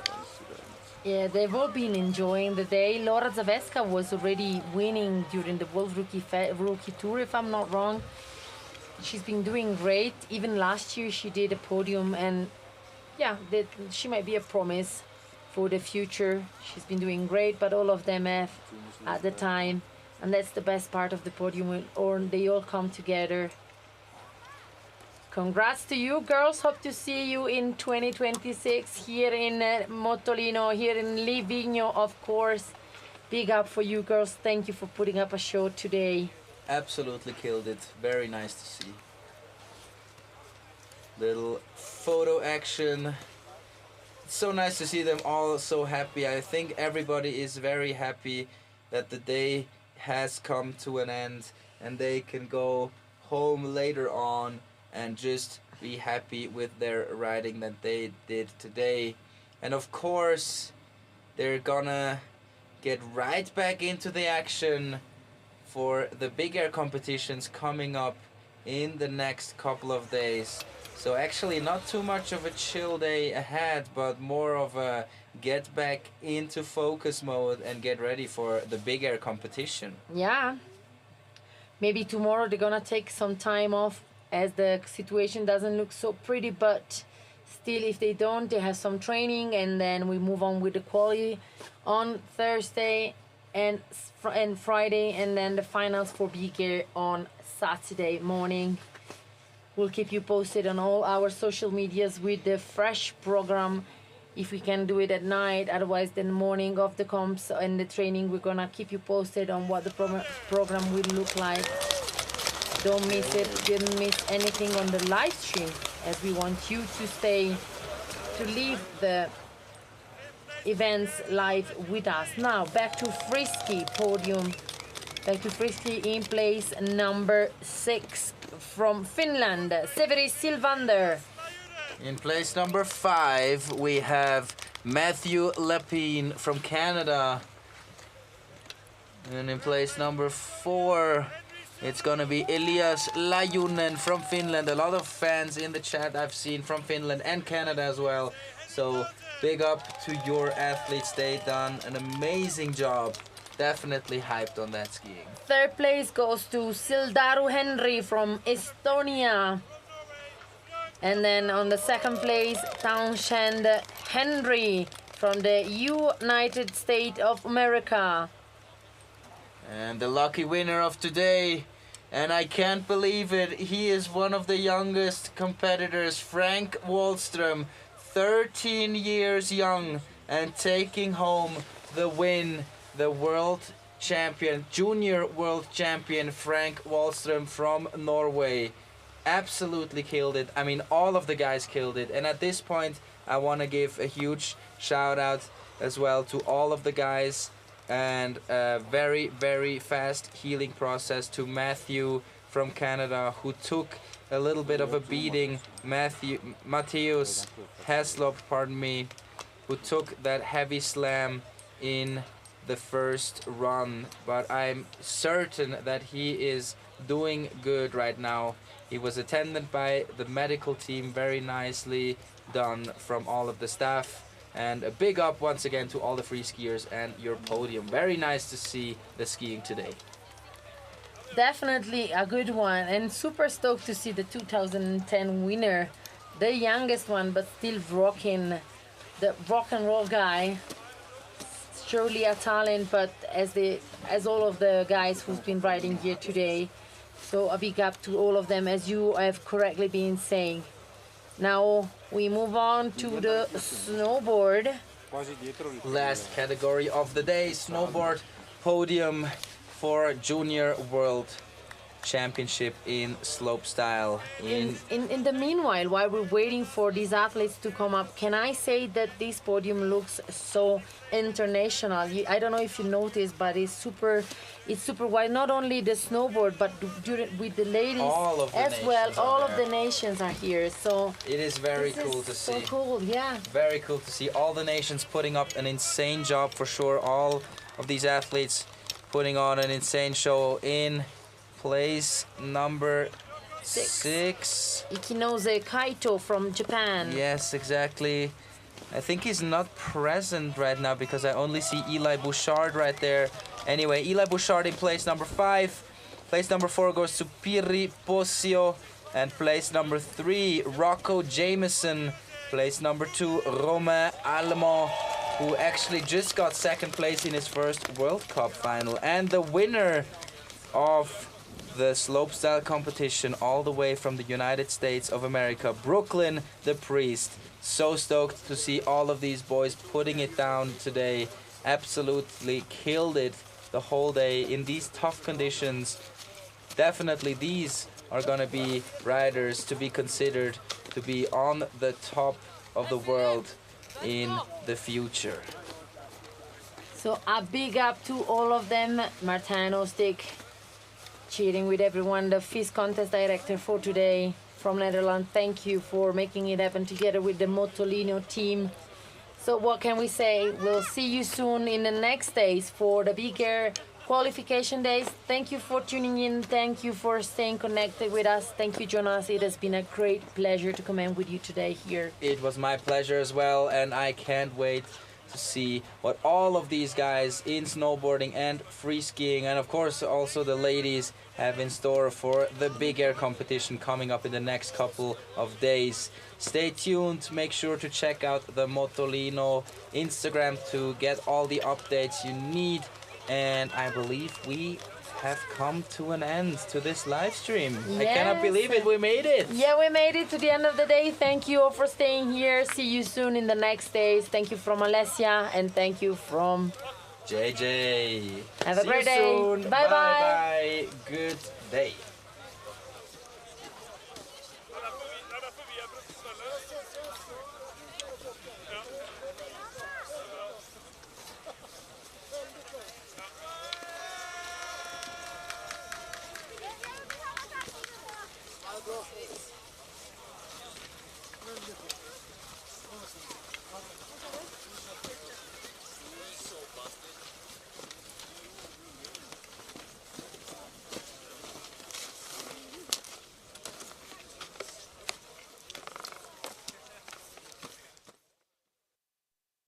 Yeah, they've all been enjoying the day. Laura Zaveska was already winning during the World Rookie Tour, if I'm not wrong. She's been doing great. Even last year she did a podium, and yeah, she might be a promise for the future. She's been doing great, but all of them have at the time. And that's the best part of the podium, or they all come together. Congrats to you girls. Hope to see you in 2026 here in Motolino, here in Livigno, of course. Big up for you girls. Thank you for putting up a show today. Absolutely killed it. Very nice to see. Little photo action. It's so nice to see them all so happy. I think everybody is very happy that the day has come to an end and they can go home later on and just be happy with their riding that they did today. And of course, they're gonna get right back into the action for the big air competitions coming up in the next couple of days. So actually not too much of a chill day ahead, but more of a get back into focus mode and get ready for the big air competition. Yeah. Maybe tomorrow they're gonna take some time off as the situation doesn't look so pretty, but still if they don't, they have some training, and then we move on with the quali on Thursday and Friday, and then the finals for big air on Saturday morning. We'll keep you posted on all our social medias with the fresh program. If we can do it at night, otherwise the morning of the comps and the training, we're gonna keep you posted on what the program will look like. Don't miss it, didn't miss anything on the live stream, as we want you to leave the events live with us. Now back to Freeski podium. Back to Freeski in place number 6 from Finland, Severi Silvander. In place number 5, we have Matthew Lepine from Canada. And in place number 4, it's gonna be Elias Lajunen from Finland. A lot of fans in the chat I've seen from Finland and Canada as well. So big up to your athletes. They done an amazing job. Definitely hyped on that skiing. Third place goes to Sildaru Henry from Estonia. And then on the second place, Townshend Henry from the United States of America. And the lucky winner of today, and I can't believe it, he is one of the youngest competitors, Frank Wallström, 13 years young, and taking home the win, the world champion, junior world champion, Frank Wallström from Norway. Absolutely killed it. I mean, all of the guys killed it. And at this point, I want to give a huge shout out as well to all of the guys, and a very, very fast healing process to Matthew from Canada, who took a little bit of a beating. Matthias Heslop, pardon me, who took that heavy slam in the first run, but I'm certain that he is doing good right now. He was attended by the medical team, very nicely done from all of the staff. And a big up once again to all the free skiers and your podium. Very nice to see the skiing today. Definitely a good one, and super stoked to see the 2010 winner, the youngest one, but still rocking, the rock and roll guy. Surely a talent, but as all of the guys who've been riding here today. So a big up to all of them, as you have correctly been saying. Now we move on to the snowboard. Last category of the day, snowboard podium for Junior World Championship in Slopestyle. In the meanwhile, while we're waiting for these athletes to come up, can I say that this podium looks so international? I don't know if you noticed, but it's super wide. Not only the snowboard, but with the ladies as well. All of the nations are here. So it is very cool to see. So cool, yeah. Very cool to see all the nations putting up an insane job for sure. All of these athletes putting on an insane show. In place number 6, Ikinose Kaito from Japan. Yes, exactly. I think he's not present right now because I only see Eli Bouchard right there. Anyway, Eli Bouchard in place number 5. Place number 4 goes to Pirri Posio. And place number 3, Rocco Jameson. Place number 2, Romain Allemand, who actually just got second place in his first World Cup final. And the winner of the slopestyle competition all the way from the United States of America, Brooklyn the Priest. So stoked to see all of these boys putting it down today. Absolutely killed it the whole day in these tough conditions. Definitely these are gonna be riders to be considered to be on the top of the world in the future. So a big up to all of them. Martin Ostick cheering with everyone, the FIS contest director for today from Netherlands. Thank you for making it happen together with the Motolino team. So what can we say? We'll see you soon in the next days for the bigger qualification days. Thank you for tuning in. Thank you for staying connected with us. Thank you, Jonas. It has been a great pleasure to come in with you today here. It was my pleasure as well, and I can't wait to see what all of these guys in snowboarding and free skiing, and of course also the ladies, have in store for the big air competition coming up in the next couple of days. Stay tuned. Make sure to check out the Motolino Instagram to get all the updates you need. And I believe we have come to an end to this live stream. Yes. I cannot believe it. We made it. Yeah, we made it to the end of the day. Thank you all for staying here. See you soon in the next days. Thank you from Alessia, and thank you from JJ. Have a great day. Soon. Bye bye. Bye. Good day. So